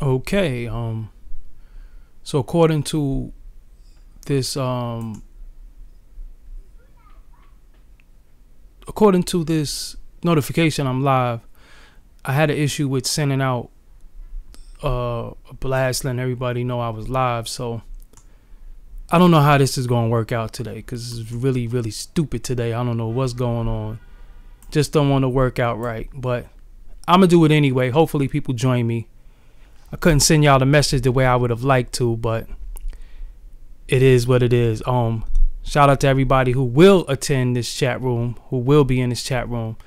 Okay. So according to this notification, I'm live. I had an issue with sending out a blast letting everybody know I was live. So I don't know how this is gonna work out today because it's really really stupid today. I don't know what's going on. Just don't want to work out right, but I'm gonna do it anyway. Hopefully people join me. I couldn't send y'all the message the way I would have liked to, but it is what it is. Shout out to everybody who will attend this chat room, who will be in this chat room.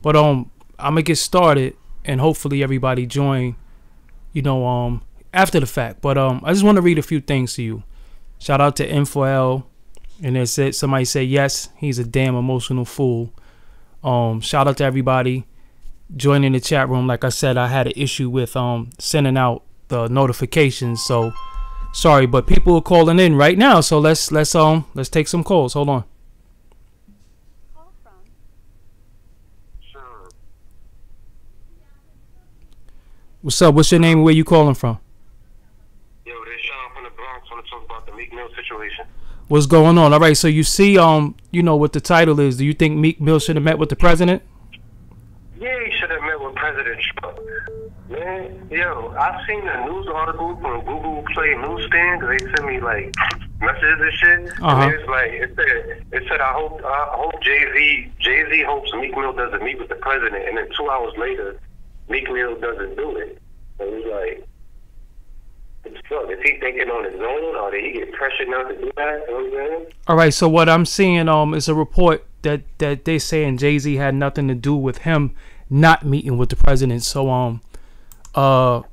But I'm gonna get started and hopefully everybody join, after the fact. But I just want to read a few things to you. Shout out to Info and it said somebody said yes, he's a damn emotional fool. Shout out to everybody joining the chat room. Like I said, I had an issue with sending out the notifications, so sorry, but people are calling in right now, so let's take some calls. Hold on. Sure. What's up? What's your name and where you calling from? Yo, this Sean from the Bronx. Want to talk about the Meek Mill situation? What's going on? All right, so you see what the title is. Do you think Meek Mill should have met with the president? Yeah, he should have met with President Trump. Man, yo, I've seen a news article from Google Play Newsstand. They sent me like messages and shit. And it's like it said I hope Jay-Z hopes Meek Mill doesn't meet with the president, and then 2 hours later, Meek Mill doesn't do it. So it's like, fuck, is he thinking on his own, or did he get pressured not to do that? You know what I'm saying? All right, so what I'm seeing is a report that they saying Jay-Z had nothing to do with him not meeting with the president. So yeah,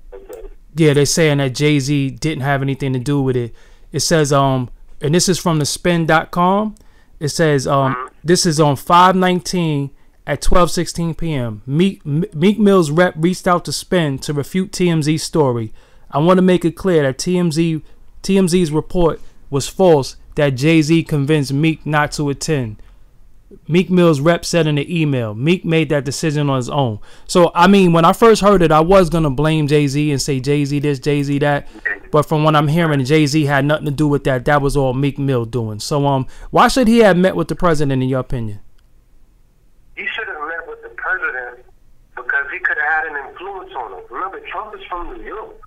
they're saying that Jay-Z didn't have anything to do with it. It says and this is from the spin.com. It says this is on 5/19 at 12:16 p.m. Meek Mill's rep reached out to Spin to refute TMZ's story. I want to make it clear that TMZ's report was false, that Jay-Z convinced Meek not to attend. Meek Mill's rep said in the email, Meek made that decision on his own. So, I mean, when I first heard it, I was going to blame Jay-Z and say Jay-Z this, Jay-Z that. But from what I'm hearing, Jay-Z had nothing to do with that. That was all Meek Mill doing. So, why should he have met with the president, in your opinion? He should have met with the president because he could have had an influence on him. Remember, Trump is from New York.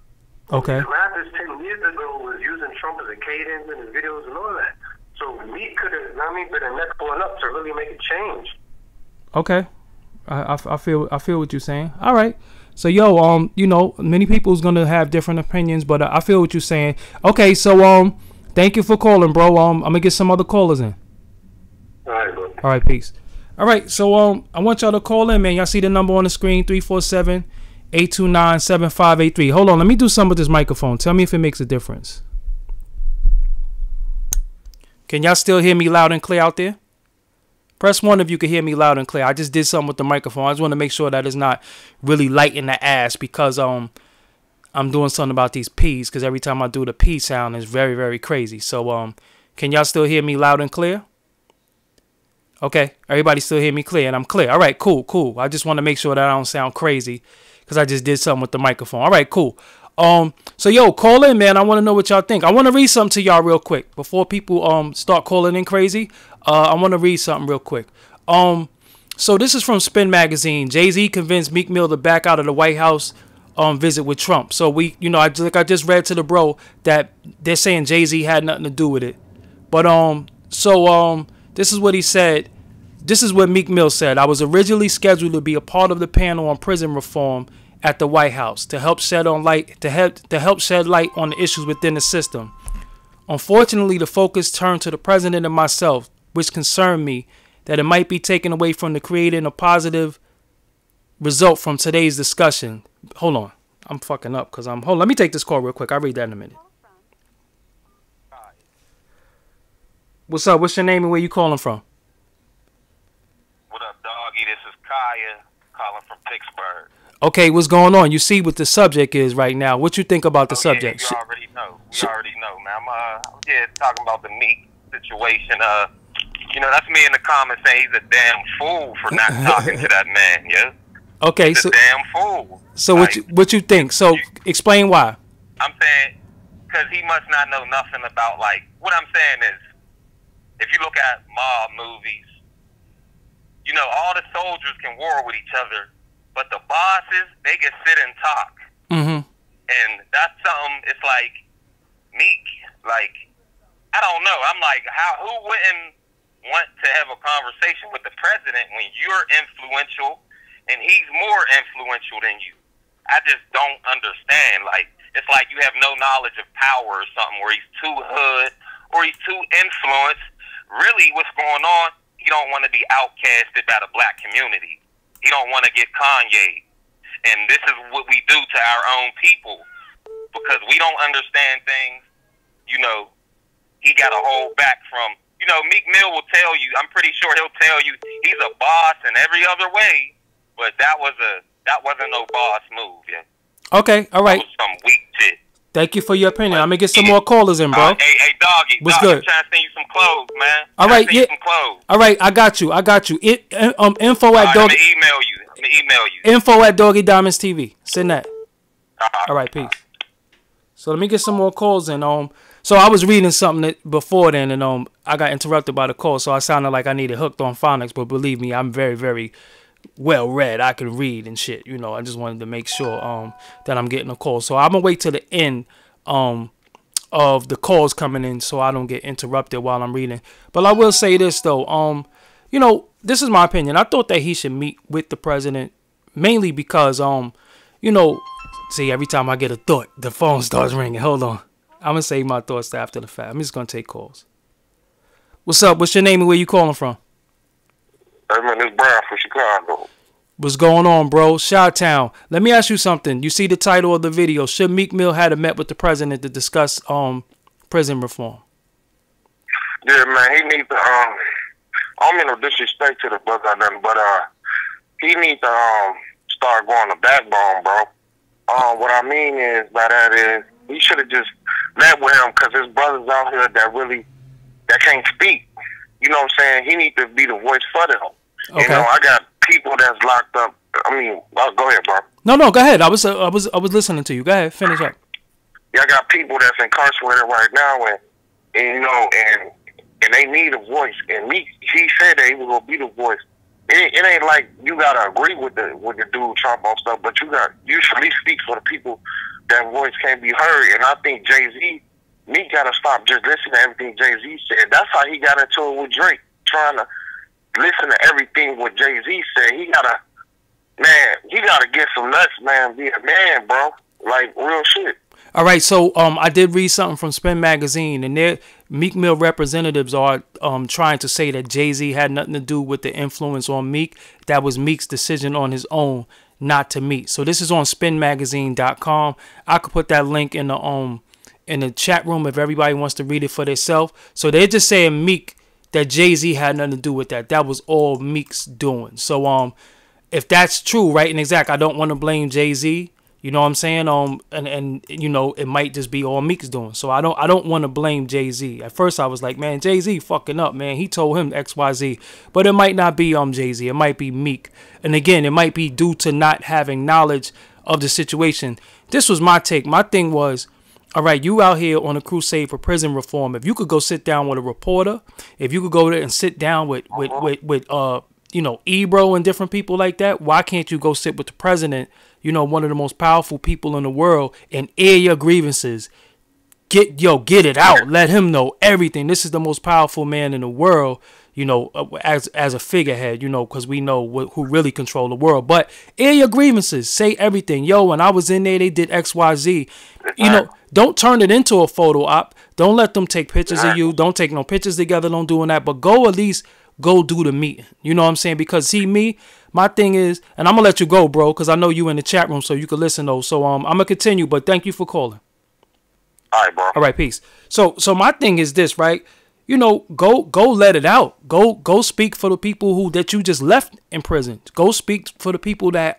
Okay. The rappers 10 years ago was using Trump as a cadence in his videos and all that. So Meek could have, been the next one up to really make a change. Okay, I feel what you're saying. All right, so many people's gonna have different opinions, but I feel what you're saying. Okay, so thank you for calling, bro. I'm gonna get some other callers in. All right, bro. All right, peace. All right, so I want y'all to call in, man. Y'all see the number on the screen, 347-829-7583. Hold on, let me do something with this microphone. Tell me if it makes a difference. Can y'all still hear me loud and clear out there? Press 1 if you can hear me loud and clear. I just did something with the microphone. I just want to make sure that it's not really light in the ass because I'm doing something about these P's, because every time I do the P sound it's very, very crazy. So can y'all still hear me loud and clear? Okay, everybody still hear me clear and I'm clear. All right, cool. I just want to make sure that I don't sound crazy because I just did something with the microphone. All right, cool. So yo, call in, man. I want to know what y'all think. I want to read something to y'all real quick before people start calling in crazy. I want to read something real quick. So this is from Spin Magazine. Jay-Z convinced Meek Mill to back out of the White House visit with Trump. So I just read to the bro that they're saying Jay-Z had nothing to do with it. But this is what he said. This is what Meek Mill said. I was originally scheduled to be a part of the panel on prison reform at the White House to help shed light on the issues within the system. Unfortunately, the focus turned to the president and myself, which concerned me that it might be taken away from the creating a positive result from today's discussion. Hold on. I'm fucking up because hold on, let me take this call real quick. I'll read that in a minute. What's up? What's your name and where you calling from? What up, Doggie? This is Kaya calling from Pittsburgh. Okay, what's going on? You see what the subject is right now. What you think about the subject? Yeah, you already know. We already know, man. I'm talking about the Meek situation. That's me in the comments saying he's a damn fool for not talking to that man, yeah? Okay, He's so a damn fool. So like, what you think? So explain why. I'm saying, because he must not know nothing about, like, what I'm saying is, if you look at mob movies, you know, all the soldiers can war with each other, but the bosses, they can sit and talk. Mm-hmm. And that's something, it's like, Meek, like, I don't know. I'm like, who wouldn't want to have a conversation with the president when you're influential and he's more influential than you? I just don't understand. Like, it's like you have no knowledge of power or something, where he's too hood or he's too influenced. Really, what's going on, he don't want to be outcasted by the black community. He don't want to get Kanye. And this is what we do to our own people, because we don't understand things. You know, he got to hold back from, you know, Meek Mill will tell you, I'm pretty sure he'll tell you he's a boss in every other way, but that wasn't no boss move, yeah. Okay, all right. That was some weak shit. Thank you for your opinion. I'm gonna get some more callers in, bro. Hey, Doggie. What's Doggie, good? I'm trying to send you some clothes, man. All right, yeah. Some clothes. All right, I got you. Info at Doggie. I'm gonna email you. Info at Doggie Diamonds TV. Send that. All right, peace. So let me get some more calls in. So I was reading something before then, and I got interrupted by the call, so I sounded like I needed hooked on phonics. But believe me, I'm very, very well read. I can read and shit. You know, I just wanted to make sure that I'm getting a call. So I'm gonna wait till the end of the calls coming in, so I don't get interrupted while I'm reading. But I will say this though, you know, this is my opinion. I thought that he should meet with the president, mainly because you know, see, every time I get a thought, the phone starts ringing. Hold on. I'm going to save my thoughts to after the fact. I'm just going to take calls. What's up? What's your name and where you calling from? Hey, man, it's Brian from Chicago. What's going on, bro? Chi-Town. Let me ask you something. You see the title of the video. Should Meek Mill have met with the president to discuss prison reform? Yeah, man, he needs to, I don't mean no disrespect to the brother or nothing, but he needs to start going to backbone, bro. What I mean is by that is he should have just met with him, because there's brothers out here that can't speak. You know what I'm saying? He needs to be the voice for them. Okay. You know, I got people that's locked up. I mean, go ahead, bro. No, go ahead. I was listening to you. Go ahead, finish up. Yeah, I got people that's incarcerated right now, and you know, and they need a voice. And he said that he was gonna be the voice. It ain't like you gotta agree with the dude Trump on stuff, but you should at least speak for the people. That voice can't be heard. And I think Jay-Z, Meek gotta stop just listening to everything Jay-Z said. That's how he got into it with Drake, trying to listen to everything what Jay-Z said. He gotta get some nuts, man. Be a man, bro. Like, real shit. All right, so I did read something from Spin Magazine, and their Meek Mill representatives are trying to say that Jay-Z had nothing to do with the influence on Meek. That was Meek's decision on his own not to meet. So this is on spinmagazine.com. I could put that link in the chat room if everybody wants to read it for themselves. So they're just saying Meek, that Jay-Z had nothing to do with that. That was all Meek's doing. So if that's true, right and exact, I don't want to blame Jay-Z. You know what I'm saying? And you know, it might just be all Meek's doing. So I don't want to blame Jay-Z. At first I was like, man, Jay-Z fucking up, man. He told him XYZ. But it might not be Jay-Z. It might be Meek. And again, it might be due to not having knowledge of the situation. This was my take. My thing was, all right, you out here on a crusade for prison reform. If you could go sit down with a reporter, if you could go there and sit down with you know, Ebro and different people like that, why can't you go sit with the president, you know, one of the most powerful people in the world, and air your grievances? Get it out. Let him know everything. This is the most powerful man in the world, you know, as a figurehead, you know, because we know who really control the world. But air your grievances. Say everything. Yo, when I was in there, they did XYZ. You know, don't turn it into a photo op. Don't let them take pictures of you. Don't take no pictures together. Don't doing that. But go at least go do the meeting. You know what I'm saying? Because see, my thing is, and I'm going to let you go, bro, because I know you in the chat room so you can listen, though. So I'm going to continue, but thank you for calling. All right, bro. All right, peace. So my thing is this, right? You know, go let it out. Go speak for the people that you just left in prison. Go speak for the people that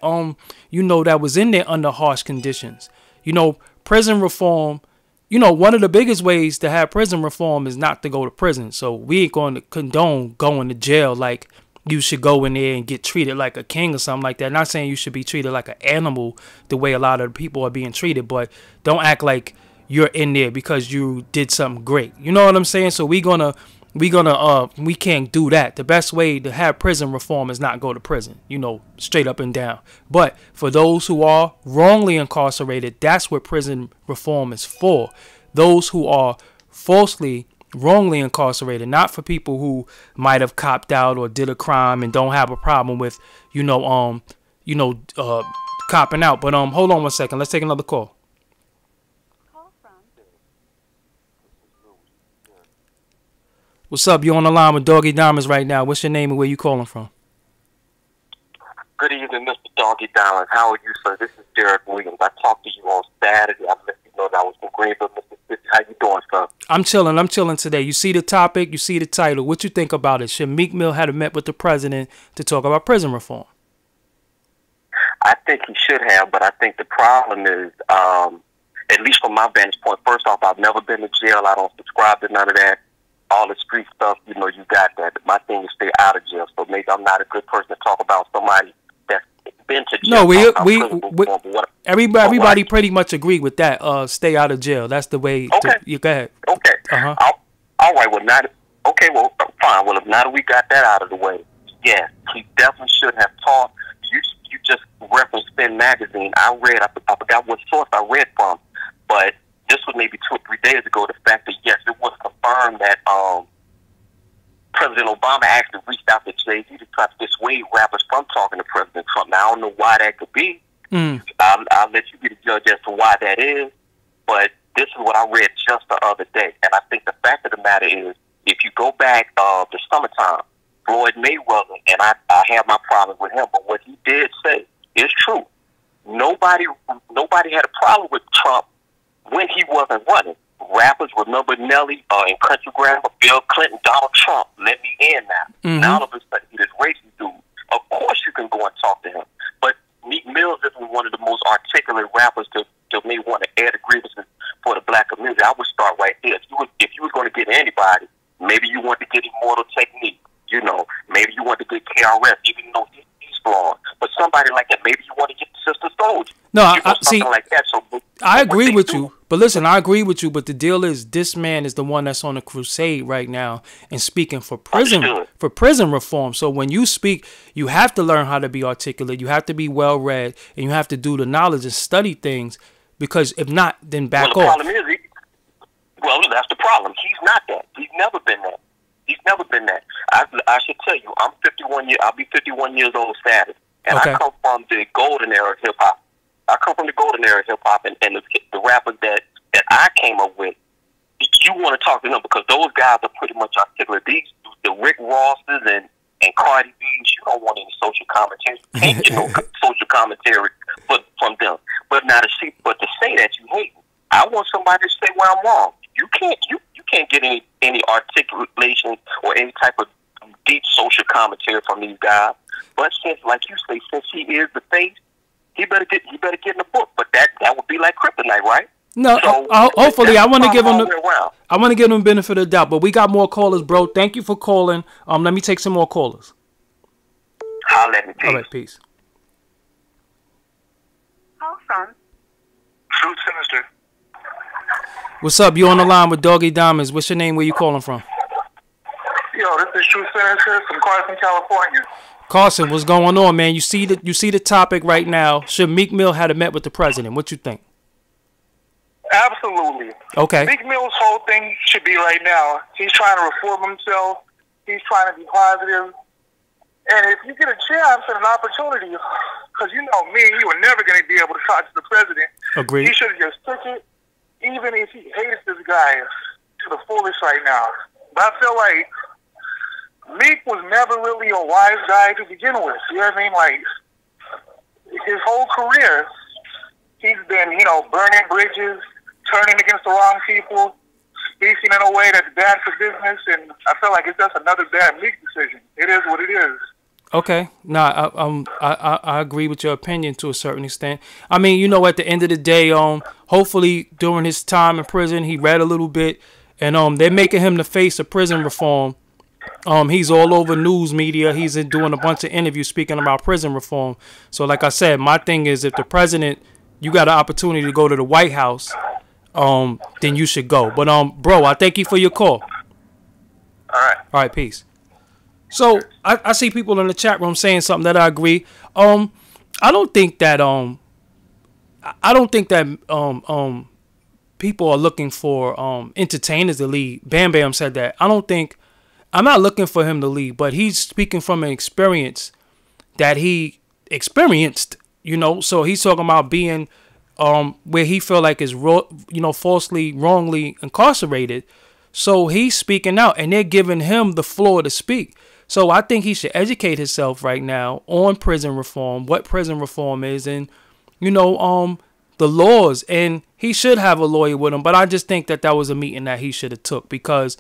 you know, that was in there under harsh conditions. You know, prison reform. You know, one of the biggest ways to have prison reform is not to go to prison. So we ain't going to condone going to jail like you should go in there and get treated like a king or something like that. Not saying you should be treated like an animal the way a lot of people are being treated, but don't act like you're in there because you did something great. You know what I'm saying? So we can't do that. The best way to have prison reform is not go to prison, you know, straight up and down. But for those who are wrongly incarcerated, that's what prison reform is for. Those who are wrongly incarcerated, not for people who might have copped out or did a crime and don't have a problem with, copping out. But hold on one second. Let's take another call. What's up? You're on the line with Doggie Diamonds right now. What's your name and where you calling from? Good evening, Mr. Doggie Diamonds. How are you, sir? This is Derek Williams. I talked to you on Saturday. I let you know that I was from Greenville, Mississippi. How you doing, sir? I'm chilling today. You see the topic, you see the title. What you think about it? Should Meek Mill have met with the president to talk about prison reform? I think he should have, but I think the problem is, at least from my vantage point, first off, I've never been to jail. I don't subscribe to none of that. All the street stuff, you know, you got that. My thing is stay out of jail. So maybe I'm not a good person to talk about somebody that's been to jail. No, everybody pretty much agree with that. Stay out of jail. That's the way. Okay. You go ahead. Okay. All right. Well, okay. Well, fine. Well, if now that we got that out of the way, yeah, he definitely should have talked. You just referenced Spin Magazine. I forgot what source I read from, but this was maybe 2 or 3 days ago. The fact that yes, it was confirmed that President Obama actually reached out to Jay-Z to try to dissuade rappers from talking to President Trump. Now I don't know why that could be. I'll let you be the judge as to why that is. But this is what I read just the other day, and I think the fact of the matter is, if you go back the summertime, Floyd Mayweather, and I have my problems with him, but what he did say is true. Nobody had a problem with Trump when he wasn't running. Rappers remember Nelly and Country Grammar, Bill Clinton, Donald Trump. Let me in now. Now all of a sudden he's this racist dude. Of course you can go and talk to him. But Meek Mill isn't one of the most articulate rappers to may want to air the grievances for the black community. I would start right there. If you was going to get anybody, maybe you want to get Immortal Technique. You know, maybe you want to get KRS, even though he's flawed. But somebody like that, maybe you want to get Sister Soldier. No, I see. Like that. So I agree with you. But listen, I agree with you. But the deal is, this man is the one that's on a crusade right now and speaking for prison reform. So when you speak, you have to learn how to be articulate. You have to be well read, and you have to do the knowledge and study things. Because if not, then back off. Problem is, that's the problem. He's not that. He's never been that. He's never been that. I should tell you, I'm 51 years. I'll be 51 years old Saturday, and I come from the golden era of hip hop. I come from the golden era of hip hop, and the rappers that I came up with. You want to talk to them because those guys are pretty much articulate. The Rick Rosses and Cardi B's. You don't want any social commentary. You can't get no social commentary from them. But to say that you hate me, I want somebody to say where I'm wrong. You can't get any articulation or any type of deep social commentary from these guys. But since, like you say, since he is the face, he better get in the book. But that would be like kryptonite, right? No, so, hopefully I want to give him the benefit of the doubt. But we got more callers, bro. Thank you for calling. Let me take some more callers. Holla at me, peace. All right, peace. Call from True Sinister. What's up? You on the line with Doggie Diamonds. What's your name? Where you calling from? Yo, this is True Sinister from Carson, California. Carson, what's going on, man? You see the topic right now. Should Meek Mill have met with the president? What you think? Absolutely. Okay. Meek Mill's whole thing should be right now. He's trying to reform himself. He's trying to be positive. And if you get a chance and an opportunity, because you know me, you were never going to be able to talk to the president. Agreed. He should have just took it, even if he hated this guy to the fullest right now. But I feel like Meek was never really a wise guy to begin with. You know what I mean? Like, his whole career, he's been, burning bridges, turning against the wrong people, speaking in a way that's bad for business, and I feel like it's just another bad Meek decision. It is what it is. Okay, I agree with your opinion to a certain extent. I mean, at the end of the day, hopefully during his time in prison, he read a little bit, and they're making him the face of prison reform. He's all over news media. He's doing a bunch of interviews speaking about prison reform. So like I said, my thing is, if the president, you got an opportunity to go to the White House, then you should go. But bro, I thank you for your call. All right, peace. So I see people in the chat room saying something that I agree. I don't think that people are looking for entertainers to lead. Bam Bam said that. I'm not looking for him to lead, but he's speaking from an experience that he experienced, you know. So he's talking about being where he feel like is falsely, wrongly incarcerated. So he's speaking out, and they're giving him the floor to speak. So I think he should educate himself right now on prison reform, what prison reform is, and the laws. And he should have a lawyer with him. But I just think that was a meeting that he should have took, because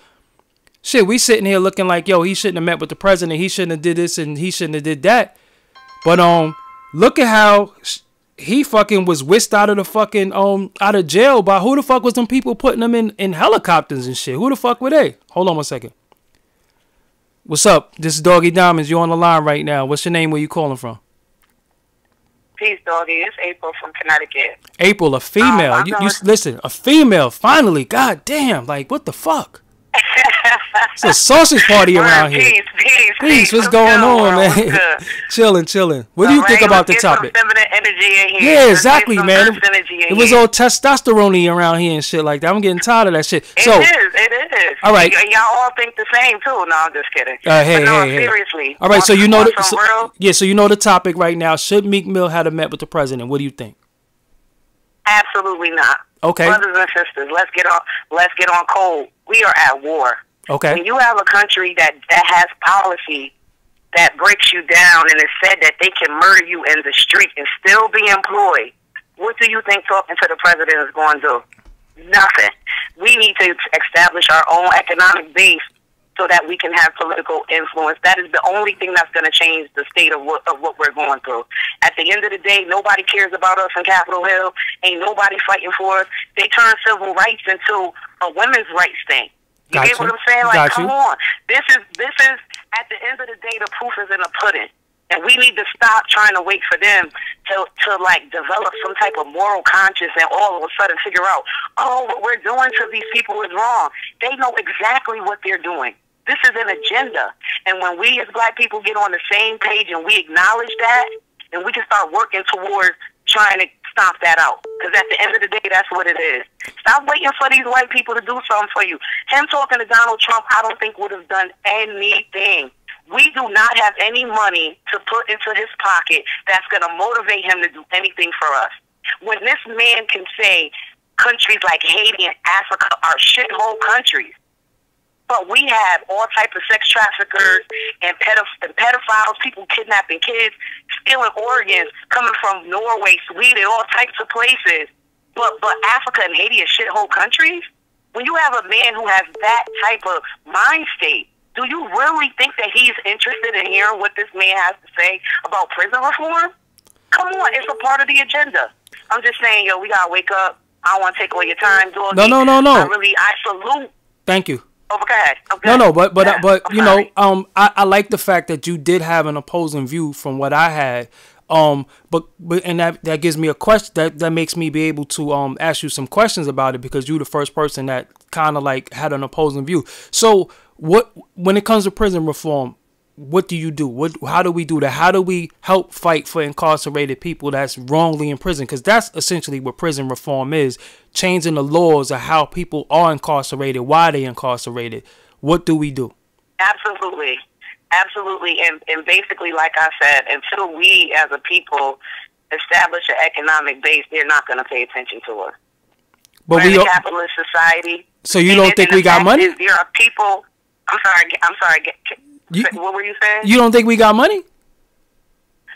shit, we sitting here looking like, yo, he shouldn't have met with the president, he shouldn't have did this, and he shouldn't have did that. But look at how he fucking was whisked out of the fucking out of jail by who the fuck was them people putting him in helicopters and shit? Who the fuck were they? Hold on 1 second. What's up? This is Doggie Diamonds. You're on the line right now. What's your name? Where you calling from? Peace, Doggie. It's April from Connecticut. April, a female. You listen, a female. Finally, god damn. Like, what the fuck? It's a sausage party around here. Peace. What's going on, man? Chilling. What do you think about the topic? Some feminine energy in here. Yeah, exactly, man. It was all testosterone around here and shit like that. I'm getting tired of that shit. It is. All right. Y'all all think the same too. No, I'm just kidding. Hey. Seriously. All right, so you know so you know the topic right now. Should Meek Mill have met with the president? What do you think? Absolutely not. Okay. Brothers and sisters, let's get on cold. We are at war. Okay. When you have a country that has policy that breaks you down, and it's said that they can murder you in the street and still be employed, what do you think talking to the president is going to do? Nothing. We need to establish our own economic base so that we can have political influence. That is the only thing that's going to change the state of what we're going through. At the end of the day, nobody cares about us in Capitol Hill. Ain't nobody fighting for us. They turn civil rights into a women's rights thing. You get what I'm saying? Like, come on. This is at the end of the day, the proof is in the pudding. And we need to stop trying to wait for them to like develop some type of moral conscience and all of a sudden figure out, oh, what we're doing to these people is wrong. They know exactly what they're doing. This is an agenda. And when we as black people get on the same page and we acknowledge that, then we can start working towards trying to stomp that out. Because at the end of the day, that's what it is. Stop waiting for these white people to do something for you. Him talking to Donald Trump, I don't think would have done anything. We do not have any money to put into his pocket that's going to motivate him to do anything for us. When this man can say countries like Haiti and Africa are shithole countries, but we have all types of sex traffickers and pedophiles, people kidnapping kids, stealing organs, coming from Norway, Sweden, all types of places. But Africa and Haiti are shithole countries? When you have a man who has that type of mind state, do you really think that he's interested in hearing what this man has to say about prison reform? Come on, it's a part of the agenda. I'm just saying, yo, we gotta wake up. I don't want to take all your time, Doggie. No. I salute. Thank you. Oh, go ahead. Okay. No, but you know, I like the fact that you did have an opposing view from what I had. But that gives me a question that makes me be able to ask you some questions about it, because you're the first person that kind of like had an opposing view. So when it comes to prison reform, what do you do? How do we do that? How do we help fight for incarcerated people that's wrongly in prison? Because that's essentially what prison reform is, changing the laws of how people are incarcerated, why they incarcerated. What do we do? Absolutely. And basically, like I said, until we as a people establish an economic base, they're not going to pay attention to us. But we're in a capitalist society. So you don't think we got money? There are people. I'm sorry. What were you saying? You don't think we got money?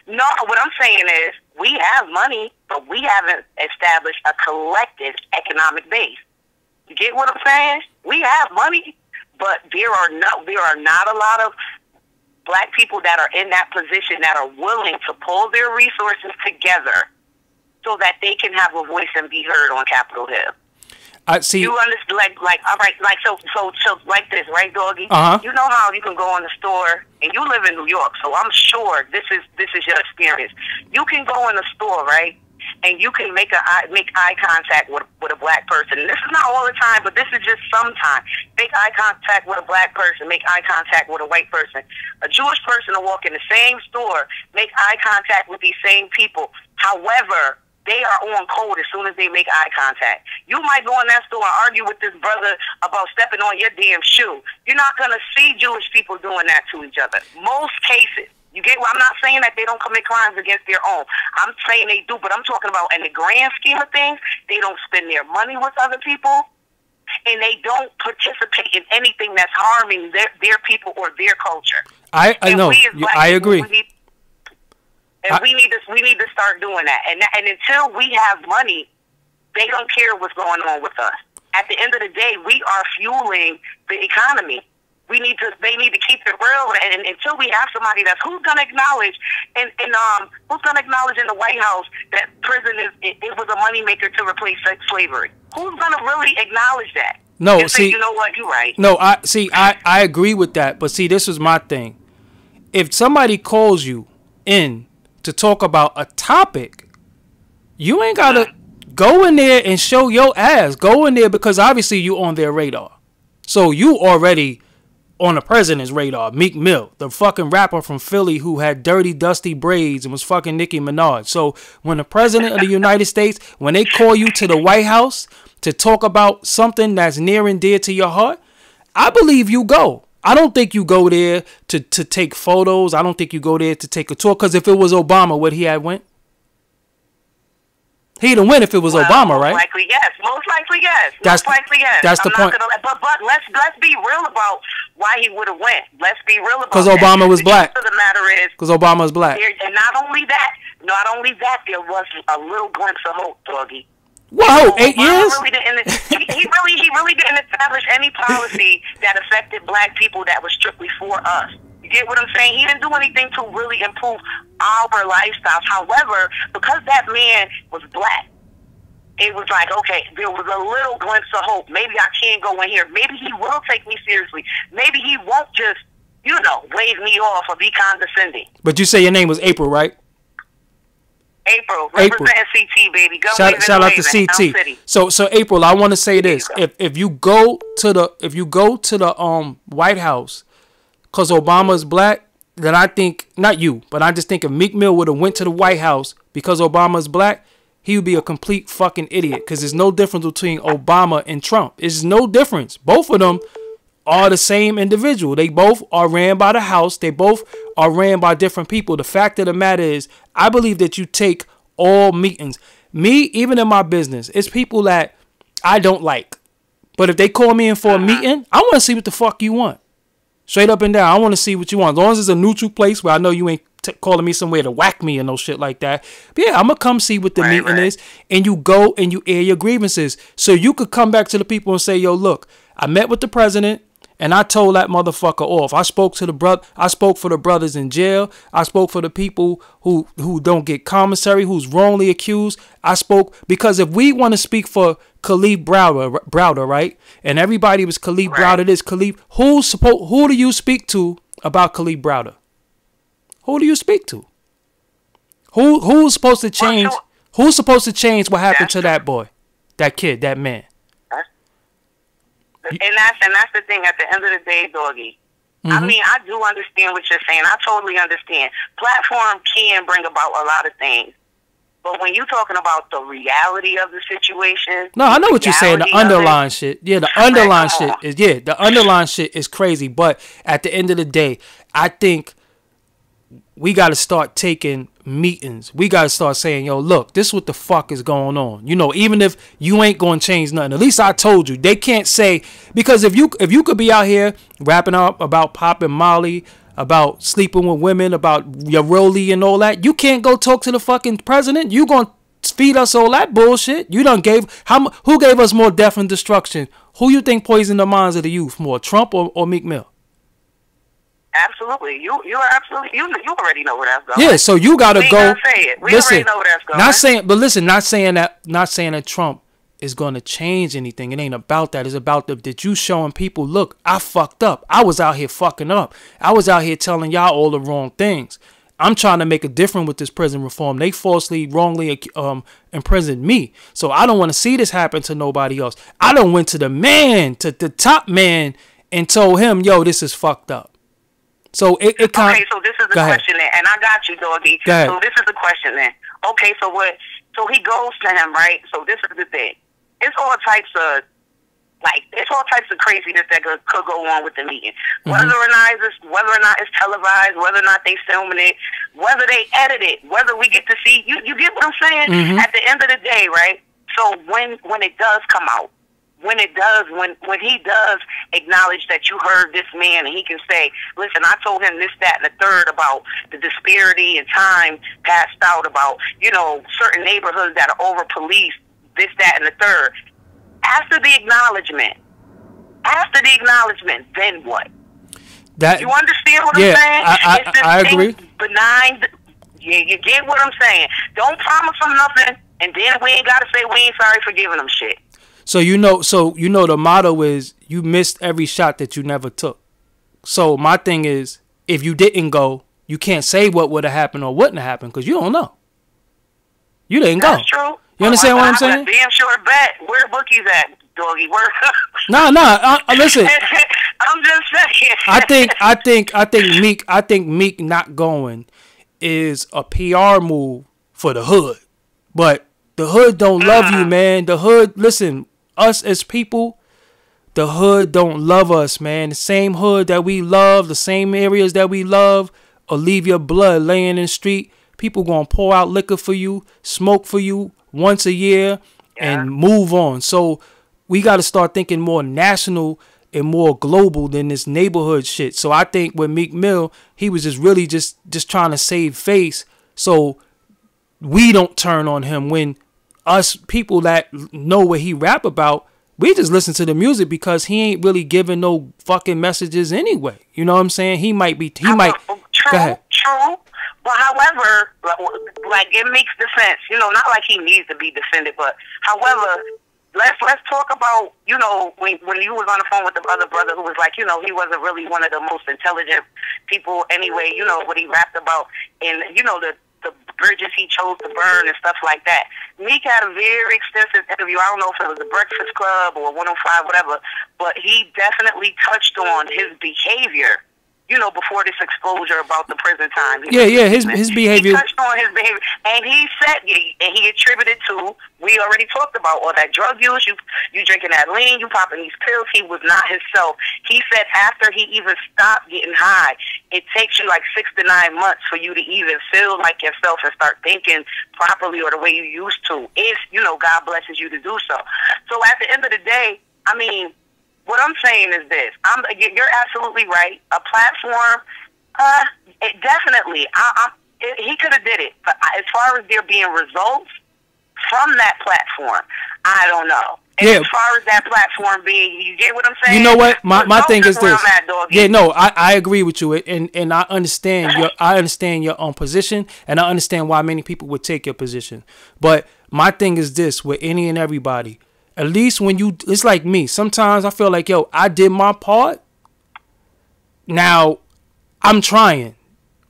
No, what I'm saying is we have money, but we haven't established a collective economic base. You get what I'm saying? We have money, but there are not a lot of black people that are in that position that are willing to pull their resources together so that they can have a voice and be heard on Capitol Hill. I see. You understand, like, all right, like, so, like this, right, Doggie? You know how you can go in the store, and you live in New York, so I'm sure this is your experience. You can go in the store, right, and you can make eye contact with a black person. And this is not all the time, but this is just sometimes. Make eye contact with a black person. Make eye contact with a white person. A Jewish person will walk in the same store, make eye contact with these same people. However, they are on code as soon as they make eye contact. You might go in that store and argue with this brother about stepping on your damn shoe. You're not going to see Jewish people doing that to each other. Most cases. You get what I'm not saying that they don't commit crimes against their own. I'm saying they do, but I'm talking about in the grand scheme of things, they don't spend their money with other people, and they don't participate in anything that's harming their people or their culture. I know. I agree. We need to start doing that. And until we have money, they don't care what's going on with us. At the end of the day, we are fueling the economy. They need to keep it real, and until we have somebody who's gonna acknowledge, who's gonna acknowledge in the White House that prison it was a moneymaker to replace slavery. Who's gonna really acknowledge that? No, and say, you know what, you're right. No, I agree with that, but see, this is my thing. If somebody calls you in to talk about a topic, you ain't gotta go in there and show your ass. Go in there because obviously you on their radar, so you already on the president's radar. Meek Mill, the fucking rapper from Philly who had dirty, dusty braids and was fucking Nicki Minaj. So when the president of the United States, when they call you to the White House to talk about something that's near and dear to your heart, I believe you go. I don't think you go there to take photos. I don't think you go there to take a tour. Because if it was Obama, would he have went? He'd have went if it was Obama, right? Most likely, yes. Most likely, yes. That's the point. But let's be real about why he would have went. Let's be real about because Obama was black. The matter is because Obama is black. And not only that, there was a little glimpse of hope, Doggie. Whoa, 8 years? He really didn't establish any policy that affected black people that was strictly for us. You get what I'm saying? He didn't do anything to really improve our lifestyles. However, because that man was black, it was like, okay, there was a little glimpse of hope. Maybe I can go in here. Maybe he will take me seriously. Maybe he won't just, wave me off or be condescending. But you say your name was April, right? April, representing CT, baby. Go shout out to CT. So April, I want to say this: if you go to the White House, because Obama is black, then I think not you, but I just think if Meek Mill would have went to the White House because Obama is black, he would be a complete fucking idiot. Because there's no difference between Obama and Trump. There's no difference. Both of them are the same individual. They both are ran by the House. They both are ran by different people. The fact of the matter is, I believe that you take all meetings. Me, even in my business, it's people that I don't like. But if they call me in for a meeting, I want to see what the fuck you want. Straight up and down. I want to see what you want. As long as it's a neutral place where I know you ain't calling me somewhere to whack me and no shit like that. But yeah, I'm going to come see what the meeting is. And you go and you air your grievances. So you could come back to the people and say, yo, look, I met with the president. And I told that motherfucker off. I spoke to I spoke for the brothers in jail. I spoke for the people who don't get commissary, who's wrongly accused. I spoke because if we want to speak for Khalid Browder, right? And everybody was Khalid Browder. This Khalid. Who do you speak to about Khalid Browder? Who do you speak to? Who's supposed to change? Who's supposed to change what happened to that boy, that kid, that man? And that's the thing. At the end of the day, Doggie. I mean, I do understand what you're saying. I totally understand. Platform can bring about a lot of things, but when you're talking about the reality of the situation, no, I know what you're saying. The underlying shit, yeah, the underlying shit is the underlying shit is crazy. But at the end of the day, I think we got to start taking meetings. We got to start saying, yo, look, this is what the fuck is going on. Even if you ain't going to change nothing, at least I told you. They can't say, because if you could be out here rapping up about popping Molly, about sleeping with women, about your rollie and all that, you can't go talk to the fucking president. You going to feed us all that bullshit. You done who gave us more death and destruction? Who you think poisoned the minds of the youth more, Trump or Meek Mill? Absolutely, you are absolutely you already know where that's going. Yeah, so you gotta go. Say it. We already know where that's going. Not saying that Trump is going to change anything. It ain't about that. It's about that you showing people, look, I fucked up. I was out here fucking up. I was out here telling y'all all the wrong things. I'm trying to make a difference with this prison reform. They falsely, wrongly imprisoned me. So I don't want to see this happen to nobody else. I done went to the man, to the top man, and told him, yo, this is fucked up. So it kind of... Okay, so this is the question then. And I got you, Doggie. So this is the question then. Okay, so what... So he goes to him, right? So this is the thing. It's all types of craziness that could go on with the meeting. Whether or not it's televised, whether or not they filming it, whether they edit it, whether we get to see you get what I'm saying? At the end of the day, right? So when it does come out, when he does acknowledge that you heard this man and he can say, listen, I told him this, that, and the third about the disparity in time passed out, about, certain neighborhoods that are over policed, this, that, and the third. After the acknowledgement, then what? You understand what I'm saying? I agree. Benign. Yeah, you get what I'm saying. Don't promise them nothing, and then we ain't got to say we ain't sorry for giving them shit. So the motto is you missed every shot that you never took. So my thing is, if you didn't go, you can't say what would have happened or wouldn't have happened because you don't know. You didn't go. That's true. You understand what I'm saying? Damn sure bet. Where the bookies at, Doggie? Where? Listen. I'm just saying. I think Meek not going is a PR move for the hood, but the hood don't love you, man. The hood, listen, us as people, the hood don't love us, man. The same hood that we love, the same areas that we love, will leave your blood laying in the street. People gonna pour out liquor for you, smoke for you once a year, and move on. So we got to start thinking more national and more global than this neighborhood shit. So I think with Meek Mill, he was just really just trying to save face so we don't turn on him, when us people that know what he rap about, we just listen to the music because he ain't really giving no fucking messages anyway. You know what I'm saying? He might. True. But however, like in Meek's defense, not like he needs to be defended, but however, let's talk about, when you was on the phone with the other brother who was like, he wasn't really one of the most intelligent people anyway, what he rapped about, and the bridges he chose to burn and stuff like that. Meek had a very extensive interview. I don't know if it was the Breakfast Club or 105, whatever, but he definitely touched on his behavior, before this exposure about the prison time. His behavior. He touched on his behavior, and he said, and he attributed to, we already talked about all that drug use, you drinking that lean, you popping these pills. He was not himself. He said after he even stopped getting high, it takes you like 6 to 9 months for you to even feel like yourself and start thinking properly or the way you used to, if, God blesses you to do so. So at the end of the day, I mean, what I'm saying is this. You're absolutely right. A platform, definitely. He could have did it. But as far as there being results from that platform, I don't know. And as far as that platform being, you get what I'm saying? You know what? My thing is this. I agree with you, and I understand your own position, and I understand why many people would take your position. But my thing is this: with any and everybody, at least when it's like me. Sometimes I feel like, I did my part. Now I'm trying.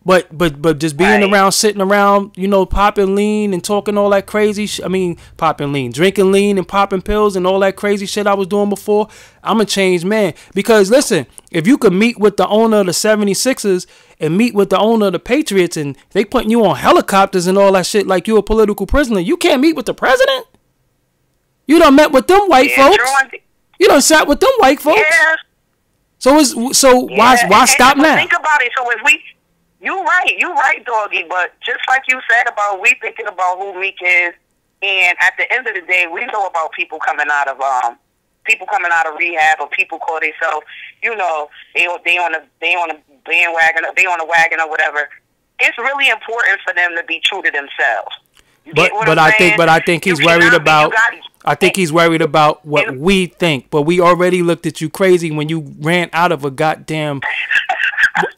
But just being around, sitting around, popping lean and talking all that crazy shit. I mean, popping lean, drinking lean and popping pills and all that crazy shit I was doing before. I'm a changed man. Because listen, if you could meet with the owner of the 76ers and meet with the owner of the Patriots and they putting you on helicopters and all that shit like you a political prisoner, you can't meet with the president? You done met with them white folks. You done sat with them white folks. Yeah. Why stop now? Think about it. So if you're right, Doggie. But just like you said about we thinking about who Meek is, and at the end of the day, we know about people coming out of rehab, or people call themselves, they on a bandwagon, they on a wagon or whatever. It's really important for them to be true to themselves. I think he's worried about. I think he's worried about what we think. But we already looked at you crazy when you ran out of a goddamn.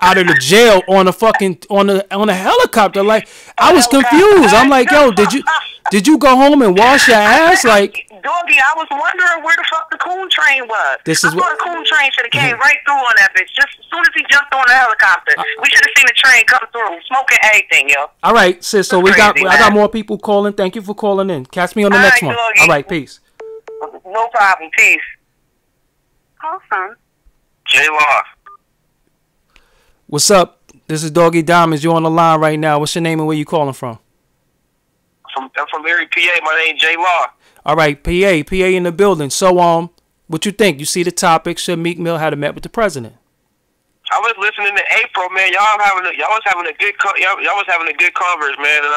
Out of the jail on a helicopter. Like, I was confused. I'm like, did you go home and wash your ass? Like, Doggie, I was wondering where the fuck the coon train was. I thought the coon train should have came right through on that bitch. Just as soon as he jumped on the helicopter, we should have seen the train come through, smoking everything, yo. All right, sis. So I got more people calling. Thank you for calling in. Catch me on the next one. Doggie. All right, peace. No problem. Peace. Awesome. J-Law. What's up? This is Doggie Diamonds. You're on the line right now. What's your name and where you calling from? I'm from Larry, PA. My name J-Law. All right, PA in the building. So, what you think? You see the topic? Should Meek Mill have met with the president? I was listening to April, man. Y'all was having a good converse, man. And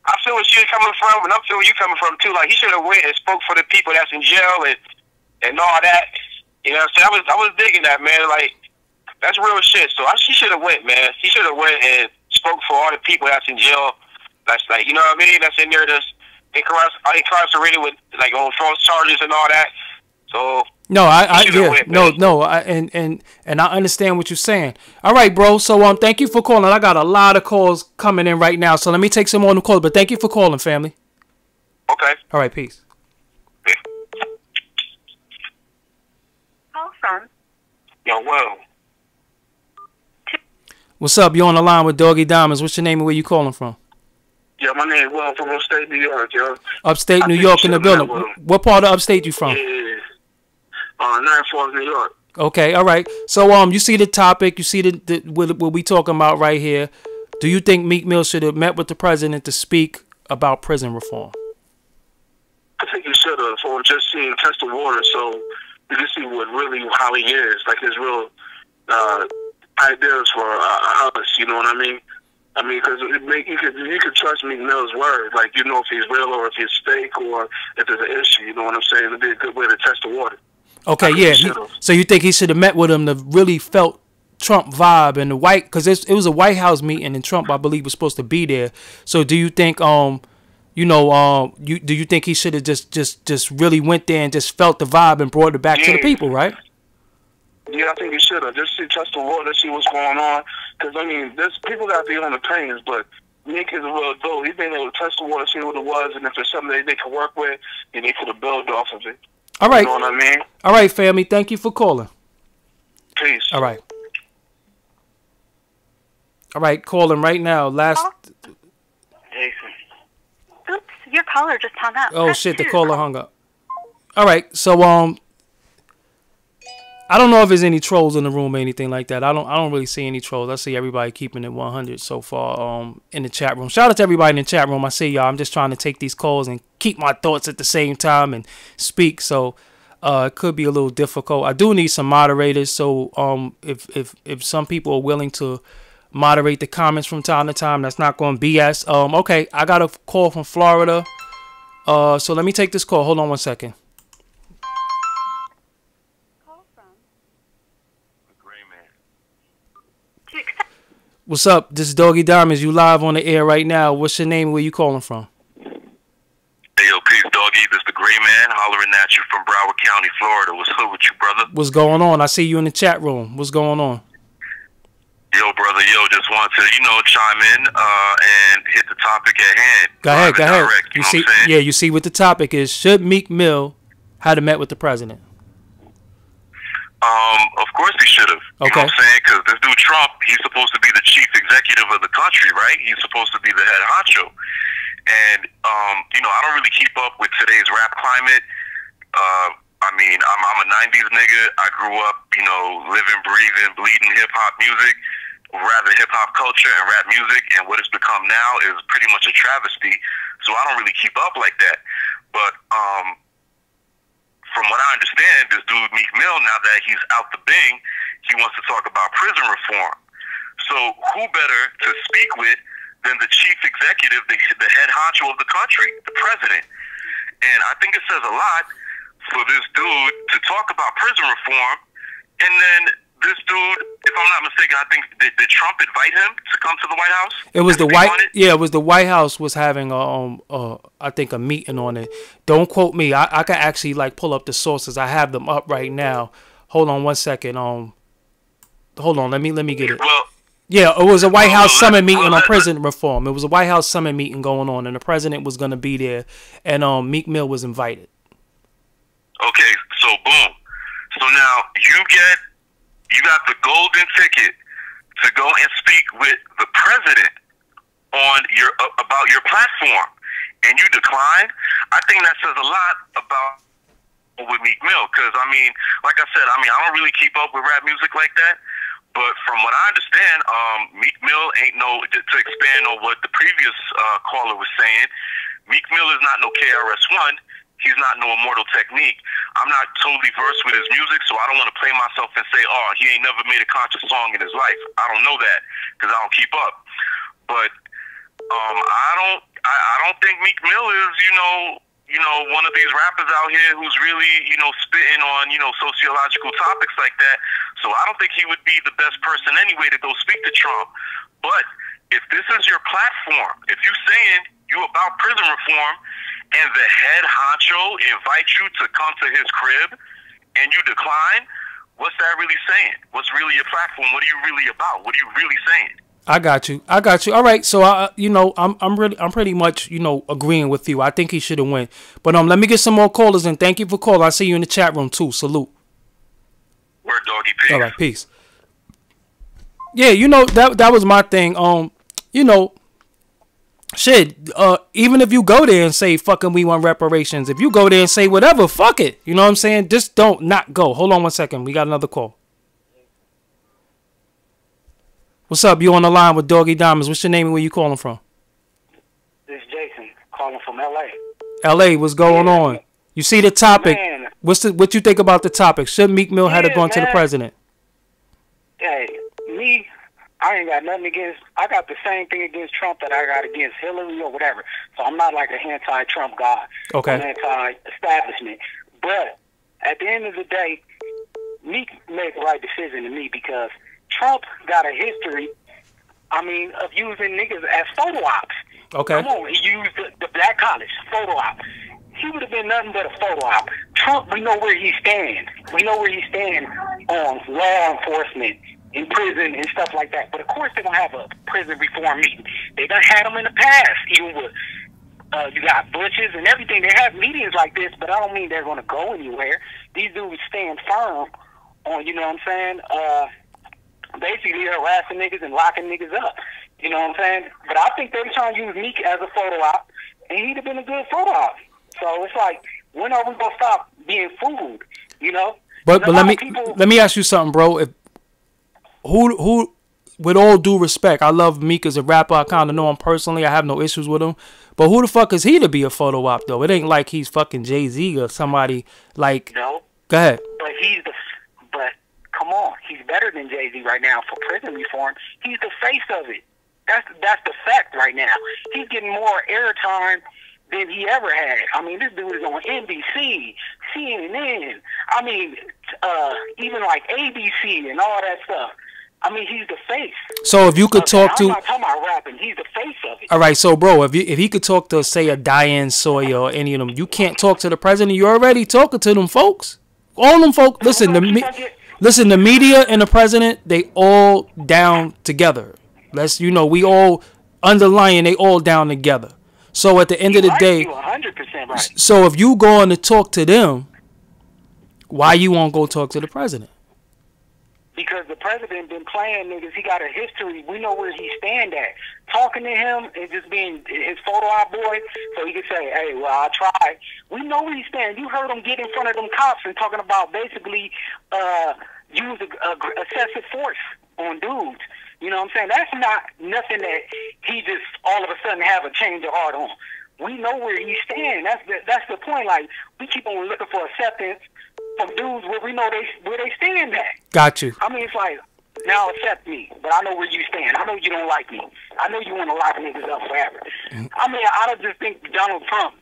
I feel where she's coming from, and I feel where you coming from too. Like he should have went and spoke for the people that's in jail and all that. You know what I'm saying? I was digging that, man. Like that's real shit. So she should have went, man. He should have went and spoke for all the people that's in jail. That's like, you know what I mean? That's in there that's incarcerated with like on false charges and all that. So no, and I understand what you're saying. All right, bro. So thank you for calling. I got a lot of calls coming in right now, so let me take some more on the calls. But thank you for calling, family. Okay. All right, peace. Awesome. Yo, well. What's up? You're on the line with Doggie Diamonds. What's your name and where you calling from? Yeah, my name is Will from upstate New York, yo. Upstate New York in the building. What part of upstate you from? Yeah. Niagara Falls, New York. Okay, all right. So you see the topic, you see what we talking about right here. Do you think Meek Mill should have met with the president to speak about prison reform? I think he should have, or just seeing test the water, so you can see how he is, like his real ideas for us. You know what I mean? I mean, because you could trust Meek Mill's word, like you know if he's real or if he's fake or if there's an issue. You know what I'm saying? It'd be a good way to test the water. Okay, yeah. So you think he should have met with him to really felt Trump vibe and the white, because it was a White House meeting and Trump, I believe, was supposed to be there. So do you think do you think he should have just really went there and just felt the vibe and brought it back to the people, right? Yeah, I think he should have. Just to test the water, see what's going on. Because, I mean, people got their own opinions, but Meek is a real dope. He's been able to test the water, see what it was, and if there's something that they can work with, then they could have built off of it. All right. You know what I mean? All right, family. Thank you for calling. Peace. All right. All right, calling right now. Jason. Oops, your caller just hung up. Oh, shit, the caller hung up. All right, so I don't know if there's any trolls in the room or anything like that. I don't really see any trolls. I see everybody keeping it 100 so far in the chat room. Shout out to everybody in the chat room. I see y'all. I'm just trying to take these calls and keep my thoughts at the same time and speak. So it could be a little difficult. I do need some moderators. So if some people are willing to moderate the comments from time to time, that's not going to BS. Okay, I got a call from Florida. So let me take this call. Hold on one second. What's up? This is Doggie Diamonds. You live on the air right now. What's your name and where you calling from? Hey, yo, peace, Doggie. This is the Gray Man hollering at you from Broward County, Florida. What's up with you, brother? What's going on? I see you in the chat room. What's going on? Yo, brother, just wanted to, chime in and hit the topic at hand. Go ahead. Direct, you see what the topic is. Should Meek Mill have met with the president? Of course he should have. You know what I'm saying? Because this dude Trump, he's supposed to be the chief executive of the country, right? He's supposed to be the head honcho. And, I don't really keep up with today's rap climate. I mean, I'm a 90s nigga. I grew up, living, breathing, bleeding hip-hop music, rather hip-hop culture and rap music. And what it's become now is pretty much a travesty. So I don't really keep up like that. But, from what I understand, this dude Meek Mill, now that he's out the Bing, he wants to talk about prison reform. So who better to speak with than the chief executive, the head honcho of the country, the president? And I think it says a lot for this dude to talk about prison reform, and then this dude, if I'm not mistaken, I think did Trump invite him to come to the White House? It was the White House was having I think a meeting on it. Don't quote me. I can actually pull up the sources. I have them up right now. Hold on one second. Hold on. Let me get it. Well, yeah, it was a White House summit meeting on prison reform. It was a White House summit meeting going on, and the president was going to be there, and Meek Mill was invited. Okay, so boom. So now you got the golden ticket to go and speak with the president on about your platform, and you decline. I think that says a lot about with Meek Mill, because I mean, like I said, I don't really keep up with rap music like that. But from what I understand, Meek Mill ain't to expand on what the previous caller was saying, Meek Mill is not no KRS-One. He's not no Immortal Technique. I'm not totally versed with his music, so I don't want to play myself and say, oh, he ain't never made a conscious song in his life. I don't know that because I don't keep up. But I don't think Meek Mill is, one of these rappers out here who's really, spitting on, sociological topics like that. So I don't think he would be the best person anyway to go speak to Trump. But if this is your platform, if you're saying you about prison reform and the head honcho invites you to come to his crib and you decline, what's that really saying? What's really your platform? What are you really about? What are you really saying? I got you. All right. So I'm pretty much, agreeing with you. I think he should have went. But let me get some more callers in. Thank you for calling. I see you in the chat room too. Salute. Word, doggy. Peace. All right, peace. Yeah, that was my thing. Shit. Even if you go there and say fucking we want reparations, if you go there and say whatever, fuck it. You know what I'm saying? Just don't not go. Hold on 1 second. We got another call. What's up? You on the line with Doggie Diamonds. What's your name and where you calling from? This is Jason calling from L.A. L.A. What's going on? You see the topic. Man. What you think about the topic? Should Meek Mill have gone to the president? Hey, me, I ain't got nothing against. I got the same thing against Trump that I got against Hillary or whatever. So I'm not like an anti-Trump guy. Okay. I'm anti-establishment. But at the end of the day, Meek made the right decision to me because Trump got a history, of using niggas as photo ops. Okay. Come on, he used the black college photo op. He would have been nothing but a photo op. Trump, we know where he stands. We know where he stands on law enforcement, in prison and stuff like that. But of course they're going to have a prison reform meeting. They done had them in the past, even with, you got Bushes and everything. They have meetings like this, but I don't mean they're going to go anywhere. These dudes stand firm on, you know what I'm saying, basically harassing niggas and locking niggas up. You know what I'm saying? But I think they were trying to use Meek as a photo op, and he'd have been a good photo op. So it's like, when are we gonna stop being fooled? But let me ask you something, bro. If who with all due respect, I love Meek as a rapper. I kind of know him personally. I have no issues with him. But who the fuck is he to be a photo op though? It ain't like he's fucking Jay-Z or somebody like. No. Go ahead. But come on, he's better than Jay-Z right now for prison reform. He's the face of it. That's the fact right now. He's getting more airtime than he ever had. This dude is on NBC, CNN. Even like ABC and all that stuff. He's the face. So if you could talk to, I'm not talking about rapping. He's the face of it. All right, so bro, if he could talk to, say, a Diane Sawyer or any of them, you can't talk to the president. You're already talking to them folks. All them folks. Listen, the media and the president, they all down together. We all underlying, they all down together. So at the end of the day, you're 100% right. So if you going to talk to them, why you won't go talk to the president? Because the president been playing niggas. He got a history. We know where he stand at. Talking to him and just being his photo op boy, so he could say, hey, well, I tried. We know where he stand. You heard him get in front of them cops and talking about basically use excessive force on dudes. You know what I'm saying? That's not nothing that he just all of a sudden have a change of heart on. We know where he stand. That's the point. Like, we keep on looking for acceptance from dudes where we know where they stand at. Got you. It's like, now accept me, but I know where you stand. I know you don't like me. I know you want to lock niggas up forever. I don't just think Donald Trump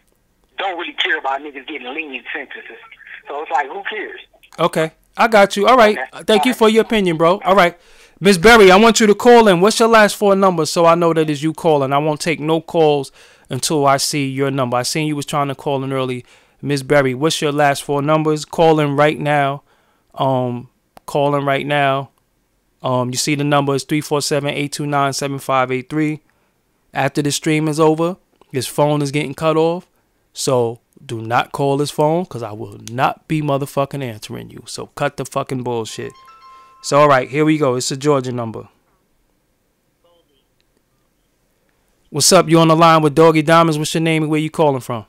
don't really care about niggas getting lenient sentences. So it's like, who cares? Okay, I got you. All right. Okay. Thank you for your opinion, bro. All right. Miss Berry, I want you to call in. What's your last four numbers so I know that is you calling? I won't take no calls until I see your number. I seen you was trying to call in early. Miss Berry, what's your last four numbers? Call in right now. Calling right now. You see the number is 347-829-7583. After the stream is over, his phone is getting cut off. So do not call his phone because I will not be motherfucking answering you. So cut the fucking bullshit. So, all right, here we go. It's a Georgia number. What's up? You on the line with Doggie Diamonds? What's your name and where you calling from?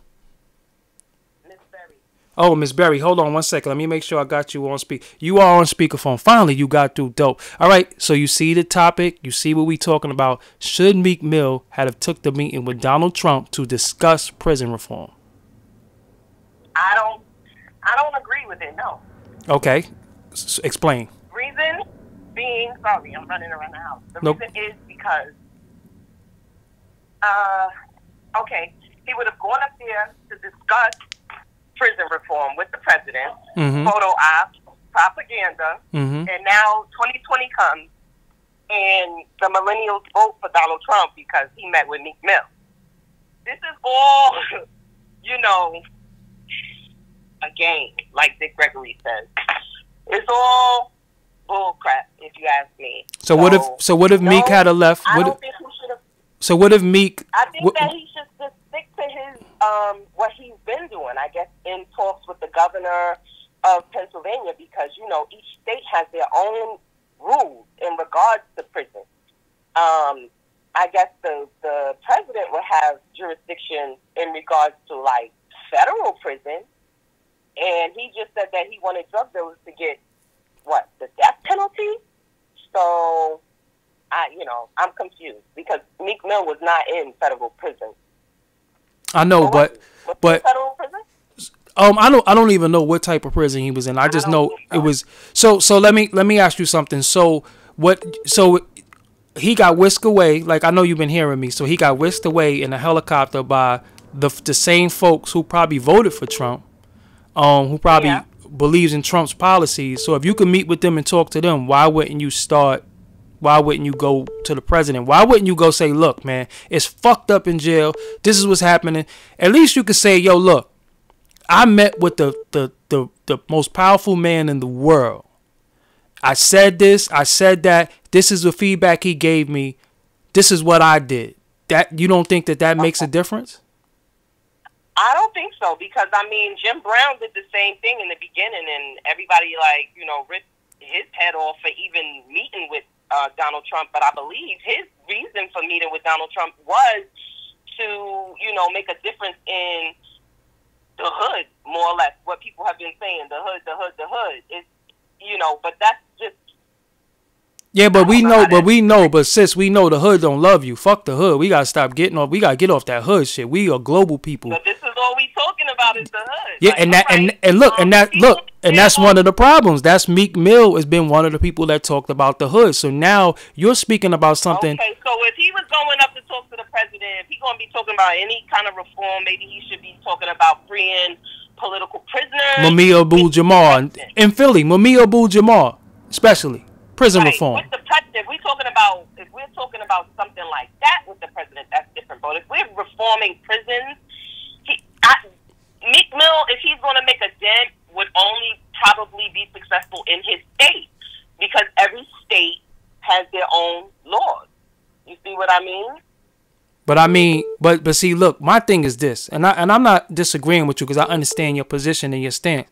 Miss Berry. Oh, Miss Berry. Hold on 1 second. Let me make sure I got you on speak. You are on speakerphone. Finally, you got through. Dope. All right. So you see the topic. You see what we talking about. Should Meek Mill have took the meeting with Donald Trump to discuss prison reform? I don't agree with it. No. Okay. Explain. Reason being, sorry, I'm running around the house. The reason is because, okay, he would have gone up there to discuss prison reform with the president, photo op, propaganda, and now 2020 comes, and the millennials vote for Donald Trump because he met with Meek Mill. This is all, you know, a game, like Dick Gregory says. It's all bull crap, if you ask me. So what if Meek had a left? I don't think he should have. So what if Meek? I think that he should just stick to his what he's been doing. I guess in talks with the governor of Pennsylvania, because you know each state has their own rules in regards to prison. I guess the president would have jurisdiction in regards to like federal prison, and he just said that he wanted drug dealers to get what, the death penalty. So I'm confused because Meek Mill was not in federal prison. I know, but federal prison? I don't even know what type of prison he was in. I just know it was. So let me ask you something. So he got whisked away. Like I know you've been hearing me. So he got whisked away in a helicopter by the same folks who probably voted for Trump, who probably believes in Trump's policies. So if you could meet with them and talk to them, why wouldn't you go to the president? Why wouldn't you go say, look, man, it's fucked up in jail. This is what's happening. At least you could say, yo, look, I met with the most powerful man in the world. I said this, I said that. This is the feedback he gave me. This is what I did. That you don't think that makes a difference? I don't think so, because I mean Jim Brown did the same thing in the beginning, and everybody ripped his head off for even meeting with Donald Trump. But I believe his reason for meeting with Donald Trump was to make a difference in the hood, more or less. What people have been saying, the hood. It's but that's just. Yeah, but sis, we know the hood don't love you. Fuck the hood. We gotta stop getting off. We gotta get off that hood shit. We are global people. But this is all we talking about is the hood. Yeah, and that's one of the problems. That's Meek Mill has been one of the people that talked about the hood. So now you're speaking about something. Okay, so if he was going up to talk to the president, if he's gonna be talking about any kind of reform, maybe he should be talking about freeing political prisoners. Mumia Abu-Jamal in Philly. Mumia Abu-Jamal, especially. Prison reform. With the president, if we're talking about something like that with the president, that's different. But if we're reforming prisons, Meek Mill, if he's going to make a dent, would only probably be successful in his state, because every state has their own laws. You see what I mean? But see, look, my thing is this, and I'm not disagreeing with you because I understand your position and your stance.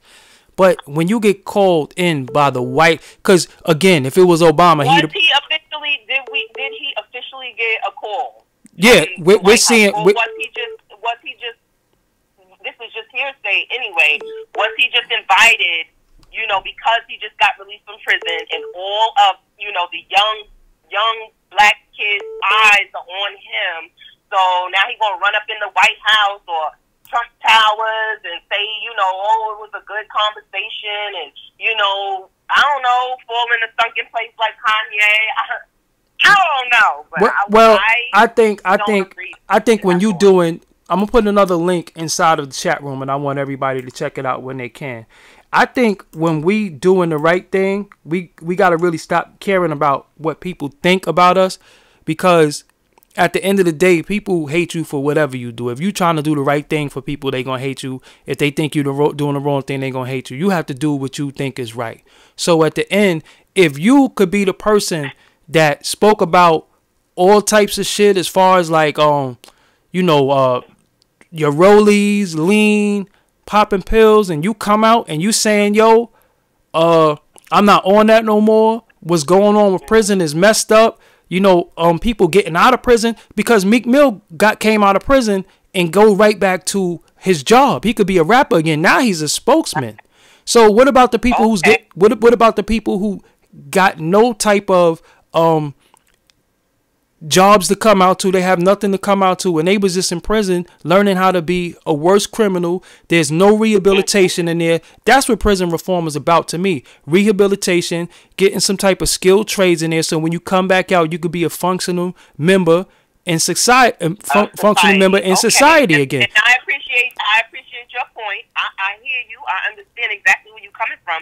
But when you get called in by the white, because again, if it was Obama, did he officially get a call? Yeah, we're seeing. Was he just? This is just hearsay anyway. Was he just invited? Because he just got released from prison, and all of the young black kids' eyes are on him. So now he's gonna run up in the White House or Trump Towers and say, it was a good conversation, and I don't know, fall in a sunken place like Kanye. I don't know. But I think when you doing, I'm gonna put another link inside of the chat room, and I want everybody to check it out when they can. I think when we doing the right thing, we gotta really stop caring about what people think about us, because at the end of the day, people hate you for whatever you do. If you're trying to do the right thing for people, they're going to hate you. If they think you're doing the wrong thing, they're going to hate you. You have to do what you think is right. So at the end, if you could be the person that spoke about all types of shit as far as like, your rollies, lean, popping pills, and you come out and you saying, yo, I'm not on that no more. What's going on with prison is messed up. You know, people getting out of prison, because Meek Mill came out of prison and go right back to his job. He could be a rapper again. Now he's a spokesman. So what about the people what about the people who got no type of jobs to come out to? They have nothing to come out to, and they was just in prison learning how to be a worse criminal. There's no rehabilitation in there. That's what prison reform is about to me. Rehabilitation, getting some type of skilled trades in there, so when you come back out, you could be a functional member in society, functional member in society again. And I appreciate your point. I hear you. I understand exactly where you're coming from.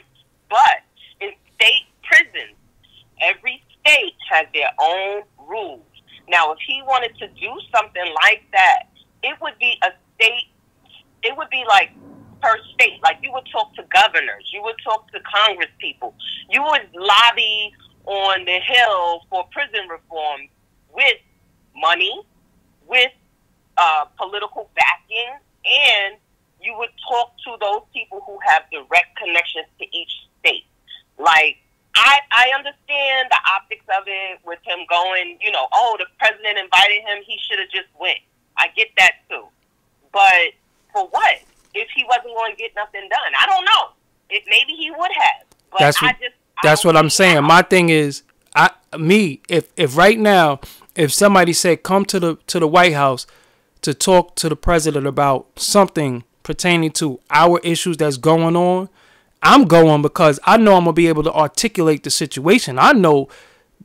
But in state prisons, every state has their own rules. Now, if he wanted to do something like that, it would be a state, it would be like per state. Like, you would talk to governors, you would talk to Congress people, you would lobby on the Hill for prison reform with money, with political backing, and you would talk to those people who have direct connections to each state. Like, I understand the optics of it with him going, you know, oh, the president invited him, he should have just went. I get that too. But for what? If he wasn't going to get nothing done? I don't know. Maybe he would have. But that's what I'm saying. My thing is, if right now, if somebody said come to the White House to talk to the president about something pertaining to our issues that's going on, I'm going, because I know I'm gonna be able to articulate the situation. I know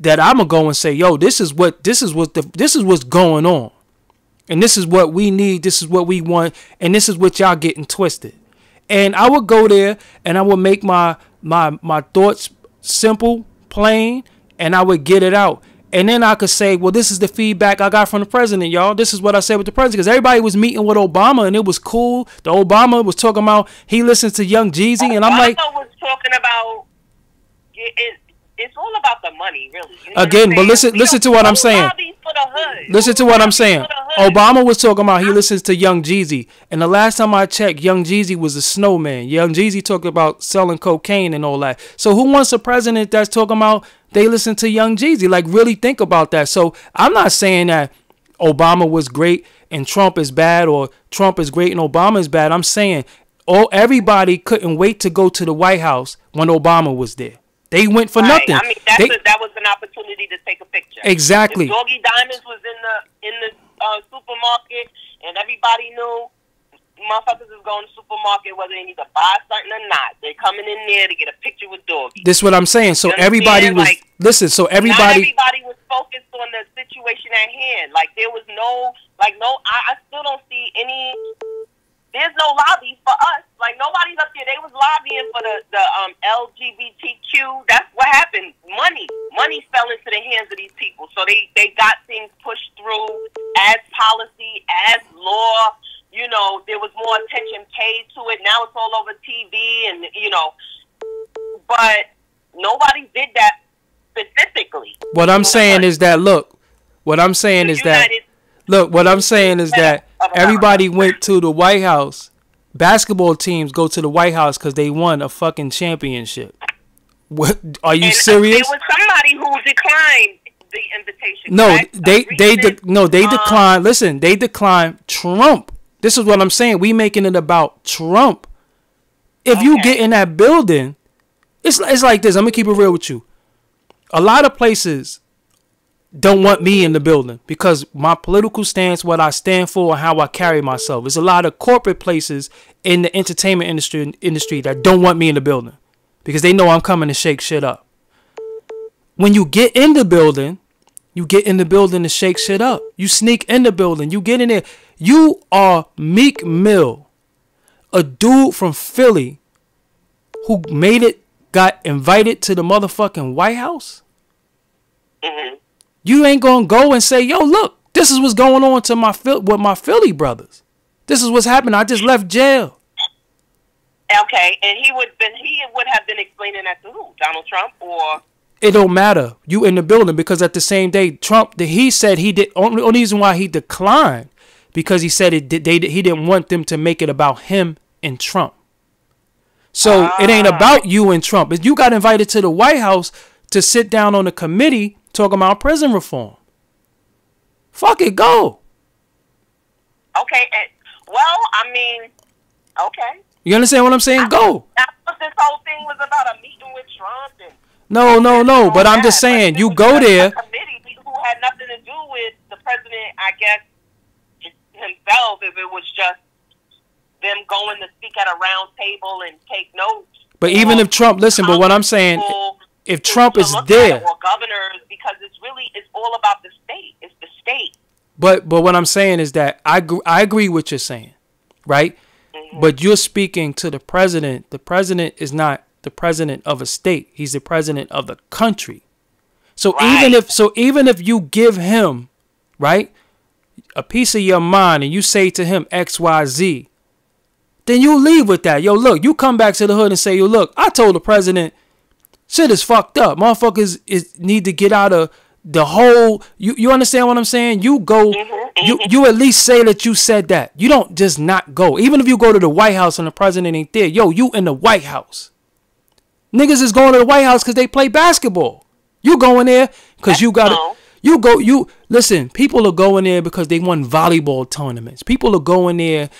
that I'm gonna go and say, yo, this is what's going on, and this is what we need, this is what we want, and this is what y'all getting twisted. And I would go there and I would make my thoughts simple, plain, and I would get it out. And then I could say, well, this is the feedback I got from the president, y'all. This is what I said with the president. Because everybody was meeting with Obama, and it was cool. The Obama was talking about he listens to Young Jeezy, and I'm like, Obama was talking about it's all about the money, really. You know again, but listen to what I'm saying. Listen to what I'm saying. Obama was talking about he listens to Young Jeezy, and the last time I checked, Young Jeezy was a snowman. Young Jeezy talked about selling cocaine and all that. So who wants a president that's talking about they listen to Young Jeezy? Like, really think about that. So I'm not saying that Obama was great and Trump is bad, or Trump is great and Obama is bad. I'm saying everybody couldn't wait to go to the White House when Obama was there. They went for nothing. I mean, that was an opportunity to take a picture. Exactly. If Doggie Diamonds was in the supermarket, and everybody knew motherfuckers is going to the supermarket whether they need to buy something or not. They're coming in there to get a picture with Doggie. This is what I'm saying. So everybody was not everybody was focused on the situation at hand. Like, there was I still don't see any. There's no lobby for us. Like, nobody's up there. They was lobbying for the LGBTQ. That's what happened. Money fell into the hands of these people. So they got things pushed through as policy, as law. You know, there was more attention paid to it. Now it's all over TV, and you know, but nobody did that specifically. What I'm saying is that everybody went to the White House. Basketball teams go to the White House because they won a fucking championship. What? Are you serious? There was somebody who declined the invitation. No, they declined. Listen, they declined Trump. This is what I'm saying. We making it about Trump. If you get in that building, it's like this. I'm gonna keep it real with you. A lot of places don't want me in the building because my political stance, what I stand for, and how I carry myself. There's a lot of corporate places in the entertainment industry that don't want me in the building because they know I'm coming to shake shit up. When you get in the building, to shake shit up. You sneak in the building. You get in there. You are Meek Mill, a dude from Philly who got invited to the motherfucking White House. Mm-hmm. You ain't gonna go and say, yo, look, this is what's going on with my Philly brothers. This is what's happening. I just left jail. Okay, and he would have been explaining that to who? Donald Trump or? It don't matter. You in the building because at the same day, Trump, he said he did. Only reason why he declined because he said he didn't want them to make it about him and Trump. So it ain't about you and Trump. You got invited to the White House to sit down on a committee talking about prison reform. Fuck it, go. Okay, well, I mean, okay. You understand what I'm saying? Go. That's what this whole thing was about, a meeting with Trump. And no. But I'm just saying, you go there. A committee who had nothing to do with the president, I guess, himself, if it was just them going to speak at a round table and take notes. But even if Trump, listen, but what I'm saying, if Trump is there. Or governors, because it's all about the state. It's the state. But what I'm saying is that I agree with what you're saying, right? Mm-hmm. But you're speaking to the president. The president is not the president of a state. He's the president of the country. So right. even if you give him, right, a piece of your mind and you say to him XYZ, then you leave with that. Yo, look, you come back to the hood and say, yo, look, I told the president shit is fucked up. Motherfuckers need to get out of the whole. You understand what I'm saying? You go, you at least say that you said that. You don't just not go. Even if you go to the White House and the president ain't there, yo, you in the White House. Niggas is going to the White House because they play basketball. You going there because you got to. Listen, people are going there because they won volleyball tournaments. People are going there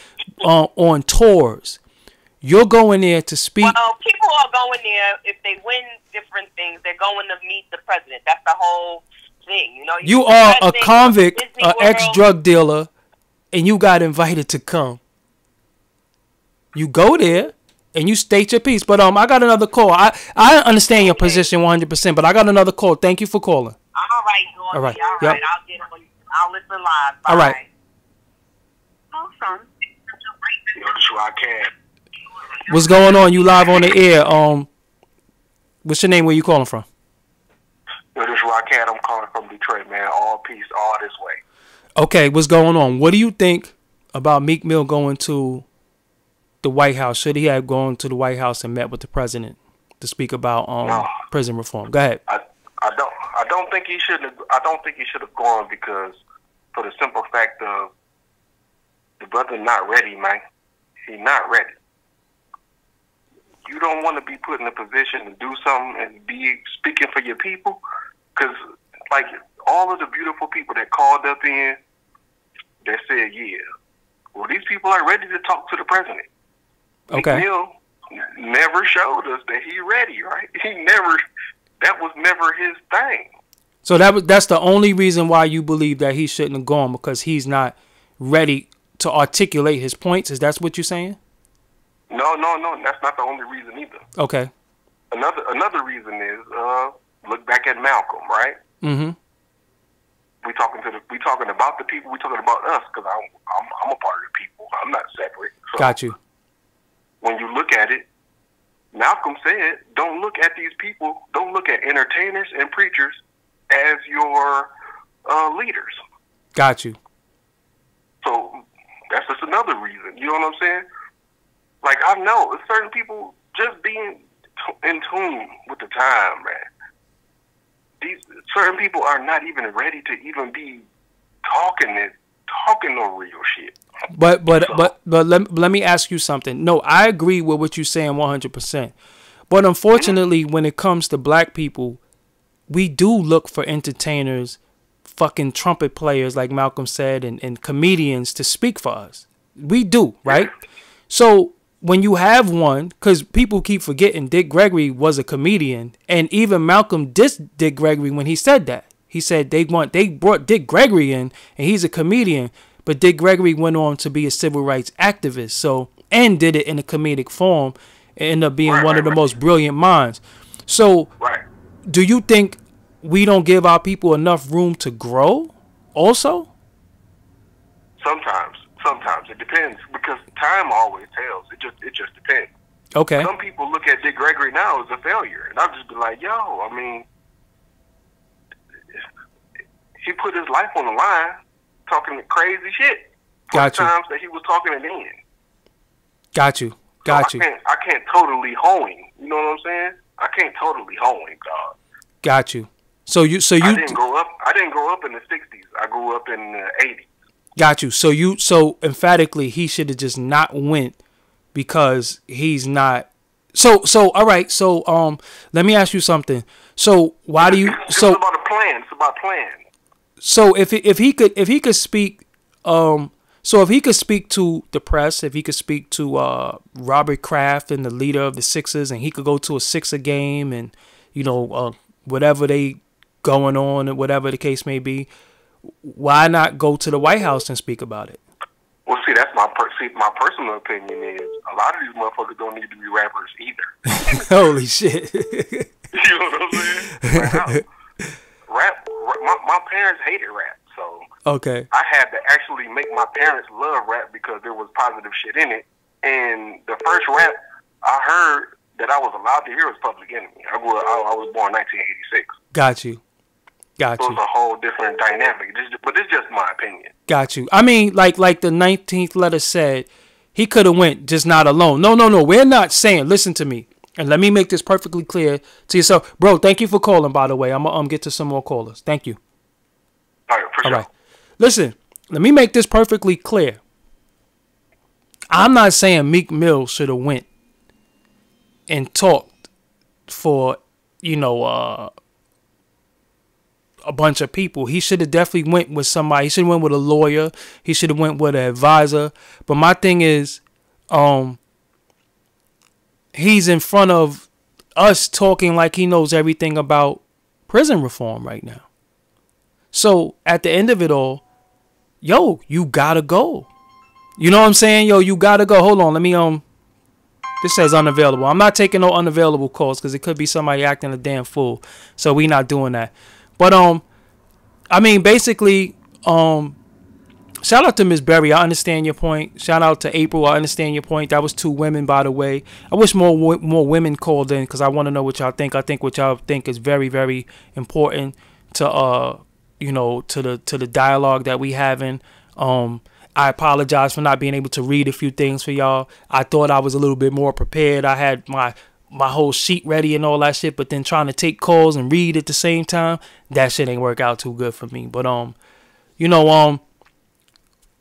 on tours. You're going there to speak. Well, people are going there if they win different things. They're going to meet the president. That's the whole thing. You know, you are a convict, an ex-drug dealer, and you got invited to come. You go there and you state your piece. But I got another call. I understand your position 100%, but I got another call. Thank you for calling. All right, Doggie. All right. Yep. I'll listen live. Bye. All right. Awesome. What's going on? You live on the air. What's your name? Where you calling from? Yo, this is Rockhead. I'm calling from Detroit, man. All peace, all this way. Okay, what's going on? What do you think about Meek Mill going to the White House? Should he have gone to the White House and met with the president to speak about prison reform? Go ahead. I don't think he should have. I don't think he should have gone because, for the simple fact of, the brother not ready, man. He not ready. You don't want to be put in a position to do something and be speaking for your people, because like all of the beautiful people that called up in, that said, yeah, well, these people are ready to talk to the president. Okay. Mill never showed us that he ready, right? That was never his thing. So that's the only reason why you believe that he shouldn't have gone, because he's not ready to articulate his points. Is that what you're saying? No. That's not the only reason either. Okay. Another reason is look back at Malcolm, right? Mm-hmm. We talking about the people. We talking about us, because I'm a part of the people. I'm not separate. So got you. When you look at it, Malcolm said, "Don't look at these people. Don't look at entertainers and preachers as your leaders." Got you. So that's just another reason. You know what I'm saying? Like, I know certain people just being in tune with the time, man. These certain people are not even ready to even be talking no real shit. But let me ask you something. No, I agree with what you're saying 100%. But unfortunately, when it comes to black people, we do look for entertainers, fucking trumpet players, like Malcolm said, and comedians to speak for us. We do, right? So when you have one, because people keep forgetting Dick Gregory was a comedian, and even Malcolm dissed Dick Gregory when he said that. He said they brought Dick Gregory in, and he's a comedian, but Dick Gregory went on to be a civil rights activist, so, and did it in a comedic form, and ended up being one of the most brilliant minds. So, do you think we don't give our people enough room to grow also? Sometimes it depends, because time always tells. It just depends. Okay. Some people look at Dick Gregory now as a failure, and I'll just be like, yo, I mean, he put his life on the line, talking crazy shit. Got you. Times that he was talking at the end. Got you. I can't totally hoe him. You know what I'm saying? I can't totally hoe him, dog. Got you. So you. I didn't grow up in the '60s. I grew up in the '80s. Got you. So emphatically, he should have just not went because he's not. So all right. So let me ask you something. So why do you? So it's about a plan. It's about plan. So if he could speak, so if he could speak to the press, if he could speak to Robert Kraft and the leader of the Sixers, and he could go to a Sixer game and whatever they going on and whatever the case may be, why not go to the White House and speak about it? Well, see, that's my personal opinion is a lot of these motherfuckers don't need to be rappers either. Holy shit! You know what I'm saying? Rap. My parents hated rap, so okay. I had to actually make my parents love rap because there was positive shit in it. And the first rap I heard that I was allowed to hear was Public Enemy. I was born in 1986. Got you. So it's a whole different dynamic. But it's just my opinion. Got you. I mean, like the 19th letter said, he could have went, just not alone. No. We're not saying. Listen to me, and let me make this perfectly clear to yourself, bro. Thank you for calling. By the way, I'm gonna get to some more callers. Thank you. All right, for sure. All right. Listen, let me make this perfectly clear. I'm not saying Meek Mill should have went and talked for a bunch of people. He should have definitely went with somebody. He should have went with a lawyer. He should have went with an advisor. But my thing is, he's in front of us talking like he knows everything about prison reform right now. So at the end of it all, yo, you gotta go. You know what I'm saying? Yo, you gotta go. Hold on, let me this says unavailable. I'm not taking no unavailable calls because it could be somebody acting a damn fool. So we not doing that. But I mean, basically, shout out to Miss Berry. I understand your point. Shout out to April. I understand your point. That was 2 women, by the way. I wish more women called in because I want to know what y'all think. I think what y'all think is very, very important to to the dialogue that we having. I apologize for not being able to read a few things for y'all. I thought I was a little bit more prepared. I had my whole sheet ready and all that shit, but then trying to take calls and read at the same time, that shit ain't work out too good for me. But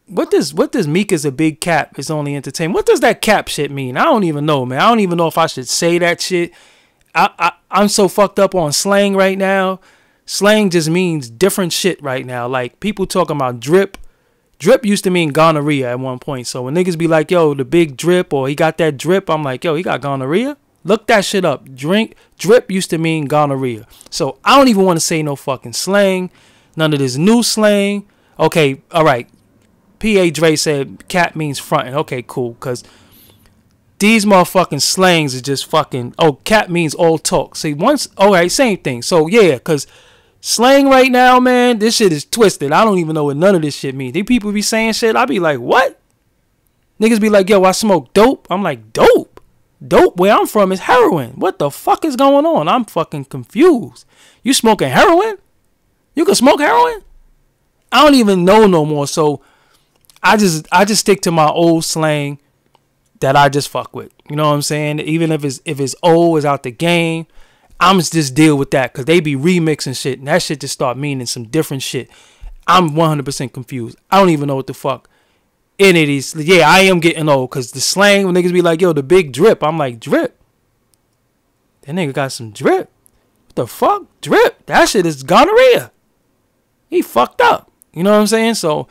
what does Meek is a big cap is only entertainment? What does that cap shit mean? I don't even know, man. I don't even know if I should say that shit. I'm so fucked up on slang right now. Slang just means different shit right now. Like people talking about drip. Drip used to mean gonorrhea at one point. So when niggas be like, yo, the big drip or he got that drip, I'm like, yo, he got gonorrhea? Look that shit up. Drip used to mean gonorrhea. So I don't even want to say no fucking slang. None of this new slang. Okay, all right. P.A. Dre said cat means frontin'. Okay, cool. Because these motherfucking slangs is just fucking... Oh, cat means all talk. See, once... All right, same thing. So, yeah, because slang right now, man, this shit is twisted. I don't even know what none of this shit means. These people be saying shit. I be like, what? Niggas be like, yo, I smoke dope. I'm like, dope? Dope where I'm from is heroin. What the fuck is going on? I'm fucking confused. You smoking heroin? You can smoke heroin? I don't even know no more. So I just stick to my old slang that I just fuck with. You know what I'm saying? Even if it's old, it's out the game, I'm just deal with that because they be remixing shit and that shit just start meaning some different shit. I'm 100% confused. I don't even know what the fuck. And it is, yeah, I am getting old because the slang when niggas be like, yo, the big drip. I'm like, drip? That nigga got some drip. What the fuck? Drip? That shit is gonorrhea. He fucked up. You know what I'm saying? So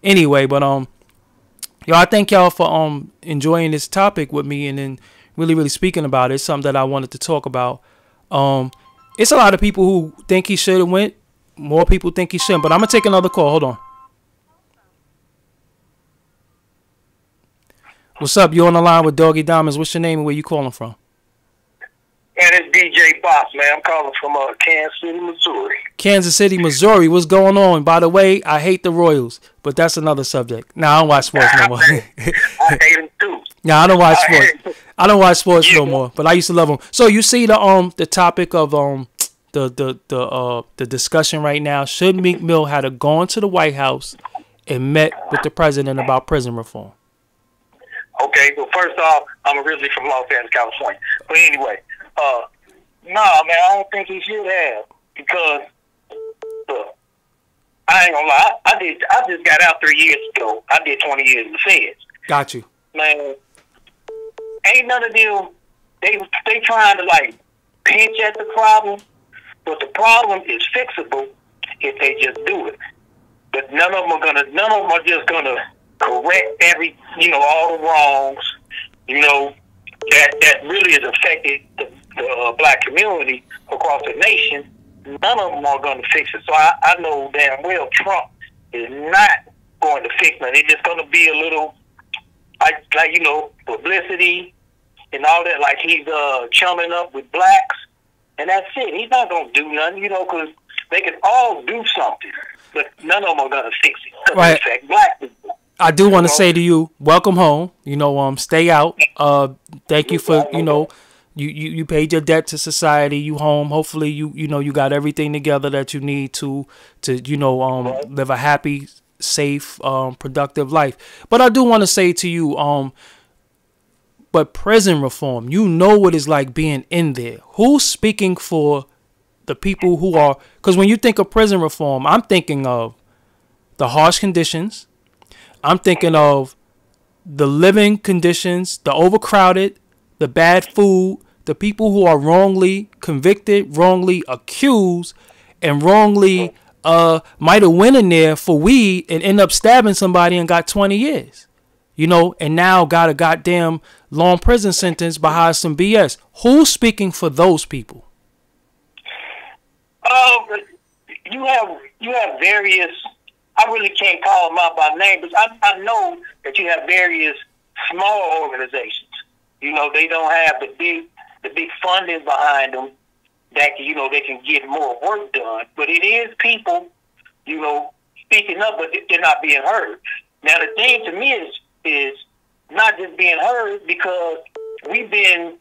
anyway, but yo, I thank y'all for enjoying this topic with me and then really, really speaking about it. It's something that I wanted to talk about. It's a lot of people who think he should have went. More people think he shouldn't. But I'm gonna take another call. Hold on. What's up? You on the line with Doggie Diamonds. What's your name and where you calling from? Man, it's DJ Boss, man. I'm calling from Kansas City, Missouri. Kansas City, Missouri. What's going on? By the way, I hate the Royals, but that's another subject. Nah, I don't watch sports no more. I hate them too. Nah, I don't watch sports. I don't watch sports no more, but I used to love them. So you see the topic of the discussion right now. Should Meek Mill have gone to the White House and met with the president about prison reform? Okay, well, first off, I'm originally from Los Angeles, California. But anyway, no, man, I don't think he should have because, look, I I ain't gonna lie. I just got out 3 years ago. I did 20 years in the feds. Got you. Man, ain't none of them. They trying to like pinch at the problem, but the problem is fixable if they just do it. But none of them are just gonna correct all the wrongs, that really has affected the black community across the nation. None of them are going to fix it. So I know damn well Trump is not going to fix it. It's just going to be a little, publicity and all that. Like he's chumming up with blacks, and that's it. He's not going to do nothing, because they can all do something, but none of them are going to fix it. Right. Affect black people. I do want to say to you, welcome home. Stay out. Thank you for, you paid your debt to society. You home. Hopefully you got everything together that you need to live a happy, safe, productive life. But I do want to say to you, but prison reform, you know what it's like being in there. Who's speaking for the people who are, because when you think of prison reform, I'm thinking of the harsh conditions. I'm thinking of the living conditions, the overcrowded, the bad food, the people who are wrongly convicted, wrongly accused, and wrongly might have went in there for weed and end up stabbing somebody and got 20 years, and now got a goddamn long prison sentence behind some BS. Who's speaking for those people? You have various. I really can't call them out by name, but I know that you have various small organizations. They don't have the big funding behind them that they can get more work done. But it is people, speaking up, but they're not being heard. Now the thing to me is not just being heard, because we've been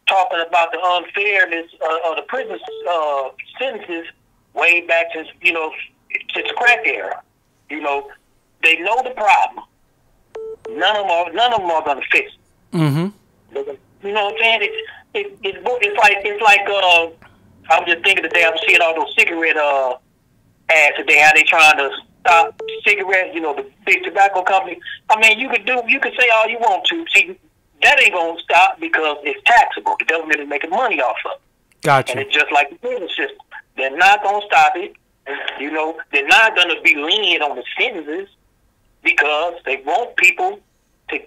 talking about the unfairness of the prison sentences way back since the crack era. They know the problem. None of them are going to fix it. Mm-hmm. You know what I'm saying? It's like I was just thinking today. I'm seeing all those cigarette ads today. How they trying to stop cigarettes? The big tobacco company. I mean, you could say all you want to. See, that ain't gonna stop because it's taxable. The government is making money off of it. Gotcha. And it's just like the prison system. They're not gonna stop it. They're not going to be lenient on the sentences because they want people to,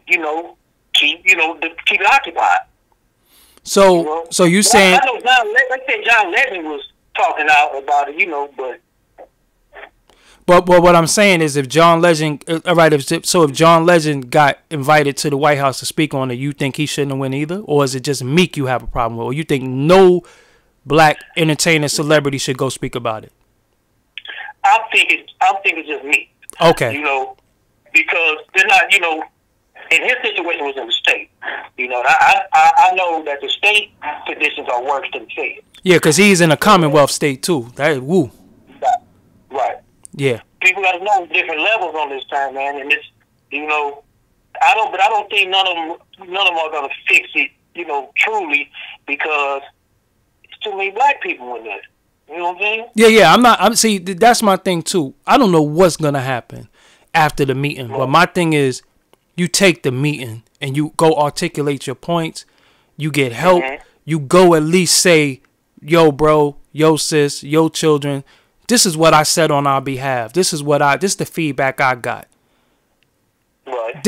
keep it occupied. So you saying? I know John Legend was talking out about it, But what I'm saying is, if John Legend, if John Legend got invited to the White House to speak on it, you think he shouldn't have went either, or is it just Meek you have a problem with, or you think no black entertainer celebrity should go speak about it? I think it's just me. Okay. Because they're not, and his situation was in the state. I know that the state conditions are worse than the state. Yeah, because he's in a Commonwealth state too. That woo. Right. Yeah. People got to know different levels on this time, man, and it's I don't think none of them are gonna fix it, truly, because it's too many black people in there. You know what I'm saying? Yeah. See, that's my thing too. I don't know what's gonna happen after the meeting, but my thing is, you take the meeting and you go articulate your points. You get help. Mm-hmm. You go at least say, "Yo, bro, yo, sis, yo, children. This is what I said on our behalf. This is the feedback I got. Right.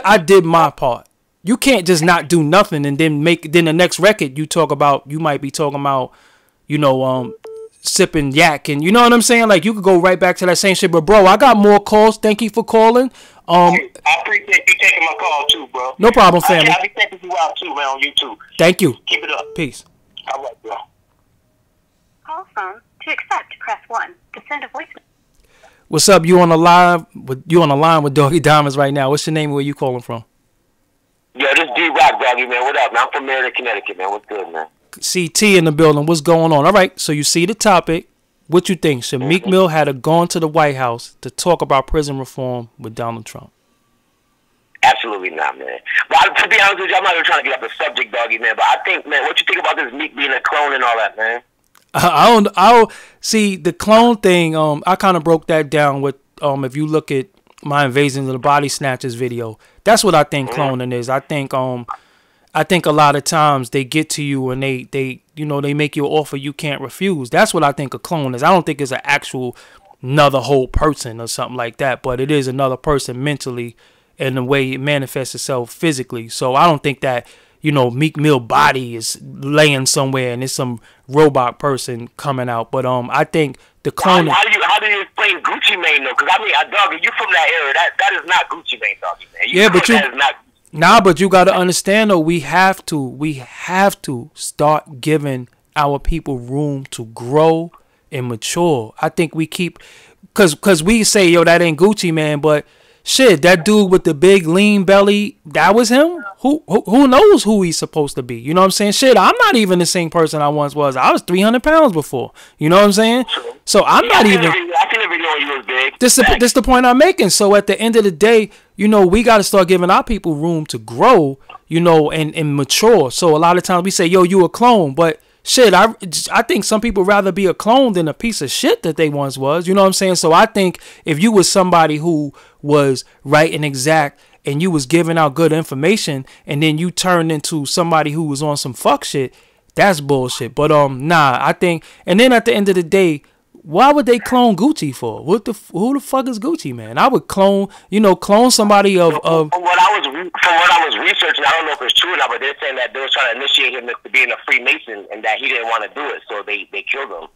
I did my part. You can't just not do nothing and then the next record you might be talking about, sipping yak, and you know what I'm saying? Like, you could go right back to that same shit. But bro, I got more calls. Thank you for calling. I appreciate you taking my call too, bro. No problem, family. I'll be checking you out too, man, on YouTube. Thank you. Keep it up. Peace. All right, bro. Call phone to accept. Press 1 to send a voicemail. What's up? You on the line with Doggie Diamonds right now. What's your name? Where you calling from? Yeah, this is D-Rock, Doggie, man. What up, man? I'm from Meriden, Connecticut, man. What's good, man? CT in the building. What's going on? All right, so you see the topic. What you think? Should Meek Mill have gone to the White House to talk about prison reform with Donald Trump? Absolutely not, man. But to be honest with you, I'm not even trying to get off the subject, Doggie, man. But I think, man, what you think about this Meek being a clone and all that, man? I'll see the clone thing. I kind of broke that down with if you look at my Invasion of the Body Snatchers video, that's what I think cloning is. I think a lot of times they get to you and they make you an offer you can't refuse. That's what I think a clone is. I don't think it's an actual another whole person or something like that, but it is another person mentally and the way it manifests itself physically. So I don't think that Meek Mill body is laying somewhere and it's some robot person coming out. But I think the cloning. How do you explain Gucci Mane though? Because I mean, Doggie, you from that era. That is not Gucci Mane, Doggie, man. Yeah, but that is not. Nah, but you gotta understand though. We have to start giving our people room to grow and mature. I think we keep, cause we say, yo, that ain't Gucci Mane, but shit, that dude with the big lean belly, that was him. Who knows who he's supposed to be? You know what I'm saying? Shit, I'm not even the same person I once was. I was 300 pounds before. You know what I'm saying? So I'm not even. I can never know you was big. This the point I'm making. So at the end of the day, we got to start giving our people room to grow, and mature. So a lot of times we say, yo, you a clone, but shit, I think some people rather be a clone than a piece of shit that they once was. You know what I'm saying? So I think if you was somebody who was right and exact and you was giving out good information and then you turned into somebody who was on some fuck shit, that's bullshit. But nah, I think, and then at the end of the day, why would they clone Gucci for? Who the fuck is Gucci, man? I would clone somebody of. From what I was researching, I don't know if it's true or not, but they're saying that they were trying to initiate him to being a Freemason and that he didn't want to do it, so they killed him.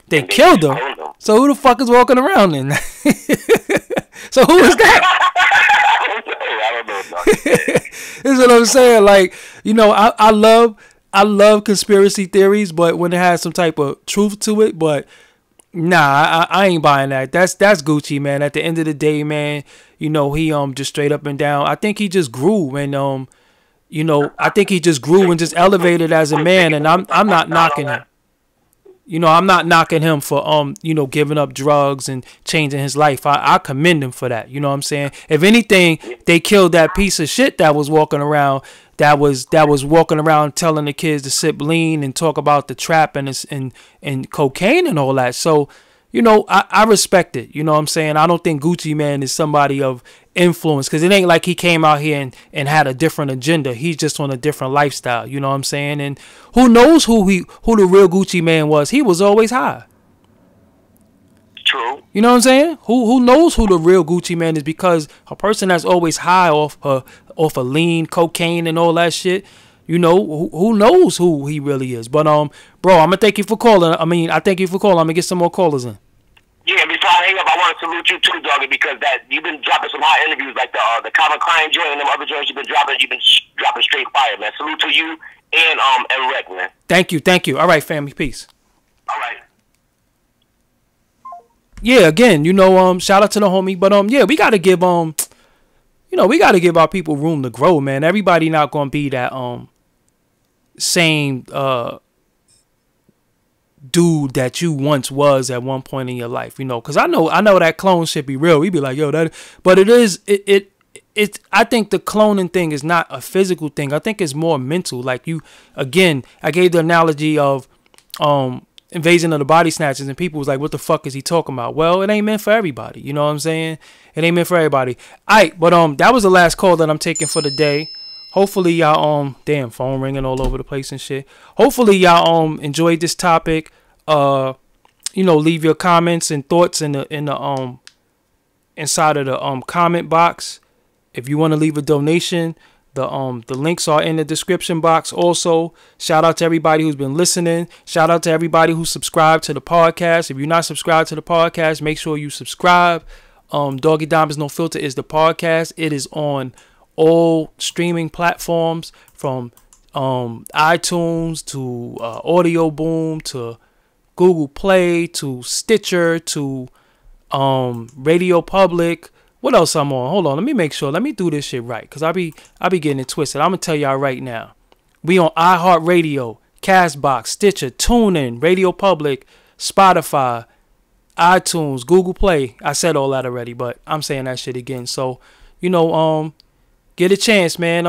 They killed him. So who the fuck is walking around then? So who is that? I don't know. This is what I'm saying. Like, I love conspiracy theories, but when it has some type of truth to it, but. Nah, I ain't buying that. That's Gucci, man. At the end of the day, man, he just straight up and down. I think he just grew and I think he just grew and just elevated as a man, and I'm not knocking him. I'm not knocking him for giving up drugs and changing his life. I commend him for that. You know what I'm saying? If anything, they killed that piece of shit that was walking around. That was walking around telling the kids to sip lean and talk about the trap and cocaine and all that. So, I respect it. You know what I'm saying? I don't think Gucci Mane is somebody of influence, because it ain't like he came out here and had a different agenda. He's just on a different lifestyle. You know what I'm saying? And who knows who the real Gucci Mane was? He was always high. True. You know what I'm saying? Who knows who the real Gucci Mane is? Because a person that's always high off of lean, cocaine, and all that shit, who knows who he really is? But bro, I'm gonna thank you for calling. I thank you for calling. I'm gonna get some more callers in. Yeah, before I hang up, I want to salute you too, Doggie, because you've been dropping some hot interviews like the Common Client joint and them other joints you've been dropping straight fire, man. Salute to you and Rec, man. Thank you. All right, family, peace. All right. Yeah, again, shout out to the homie, but yeah, we gotta give we gotta give our people room to grow, man. Everybody not gonna be that same dude that you once was at one point in your life, because I know that clone shit be real. We be like, yo, but it I think the cloning thing is not a physical thing. I think it's more mental. Like I gave the analogy of Invasion of the Body Snatchers, and people was like, what the fuck is he talking about? Well, it ain't meant for everybody. You know what I'm saying? It ain't meant for everybody. Alright, but that was the last call that I'm taking for the day. Hopefully y'all damn, phone ringing all over the place and shit. Hopefully y'all enjoyed this topic. Leave your comments and thoughts in the inside of the comment box. If you want to leave a donation, the links are in the description box. Also, shout out to everybody who's been listening. Shout out to everybody who subscribed to the podcast. If you're not subscribed to the podcast, make sure you subscribe. Doggie Diamonds No Filter is the podcast. It is on all streaming platforms, from iTunes to Audio Boom to Google Play to Stitcher to Radio Public. What else I'm on? Hold on, let me make sure. Let me do this shit right, because I be getting it twisted. I'm gonna tell y'all right now. We on iHeartRadio, Castbox, Stitcher, TuneIn, Radio Public, Spotify, iTunes, Google Play. I said all that already, but I'm saying that shit again. So, get a chance, man.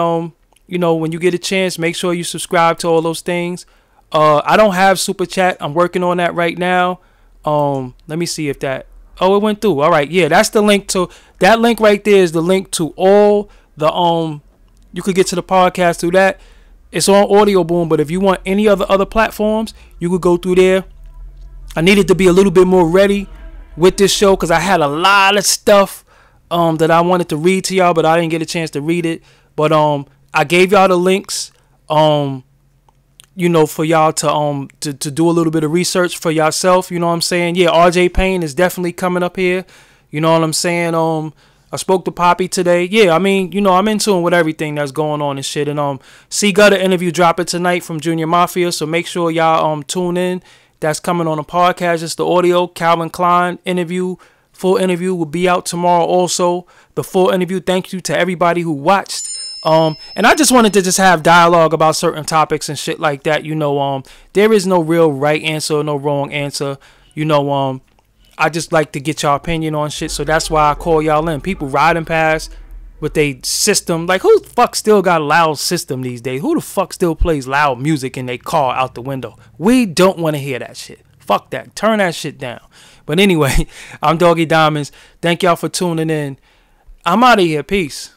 When you get a chance, make sure you subscribe to all those things. I don't have super chat. I'm working on that right now. Let me see if that. Oh, it went through. All right, yeah, that's the link to that link right there. Is the link to all the You could get to the podcast through that. It's on Audio Boom, but if you want any other platforms, you could go through there. I needed to be a little bit more ready with this show because I had a lot of stuff that I wanted to read to y'all, but I didn't get a chance to read it. But I gave y'all the links. You know, for y'all to do a little bit of research for yourself, you know what I'm saying? Yeah, RJ Payne is definitely coming up here. You know what I'm saying? I spoke to Poppy today. Yeah, I mean, you know, I'm in tune with everything that's going on and shit. And C Gutter interview dropping tonight from Junior Mafia, so make sure y'all tune in. That's coming on the podcast. It's the audio. Calvin Klein interview, full interview will be out tomorrow also. The full interview. Thank you to everybody who watched. And I just wanted to just have dialogue about certain topics and shit like that. You know, there is no real right answer or no wrong answer. You know, I just like to get y'all opinion on shit. So that's why I call y'all in. People riding past with a system. Like, who the fuck still got a loud system these days? Who the fuck still plays loud music in their car out the window? We don't want to hear that shit. Fuck that. Turn that shit down. But anyway, I'm Doggie Diamonds. Thank y'all for tuning in. I'm out of here. Peace.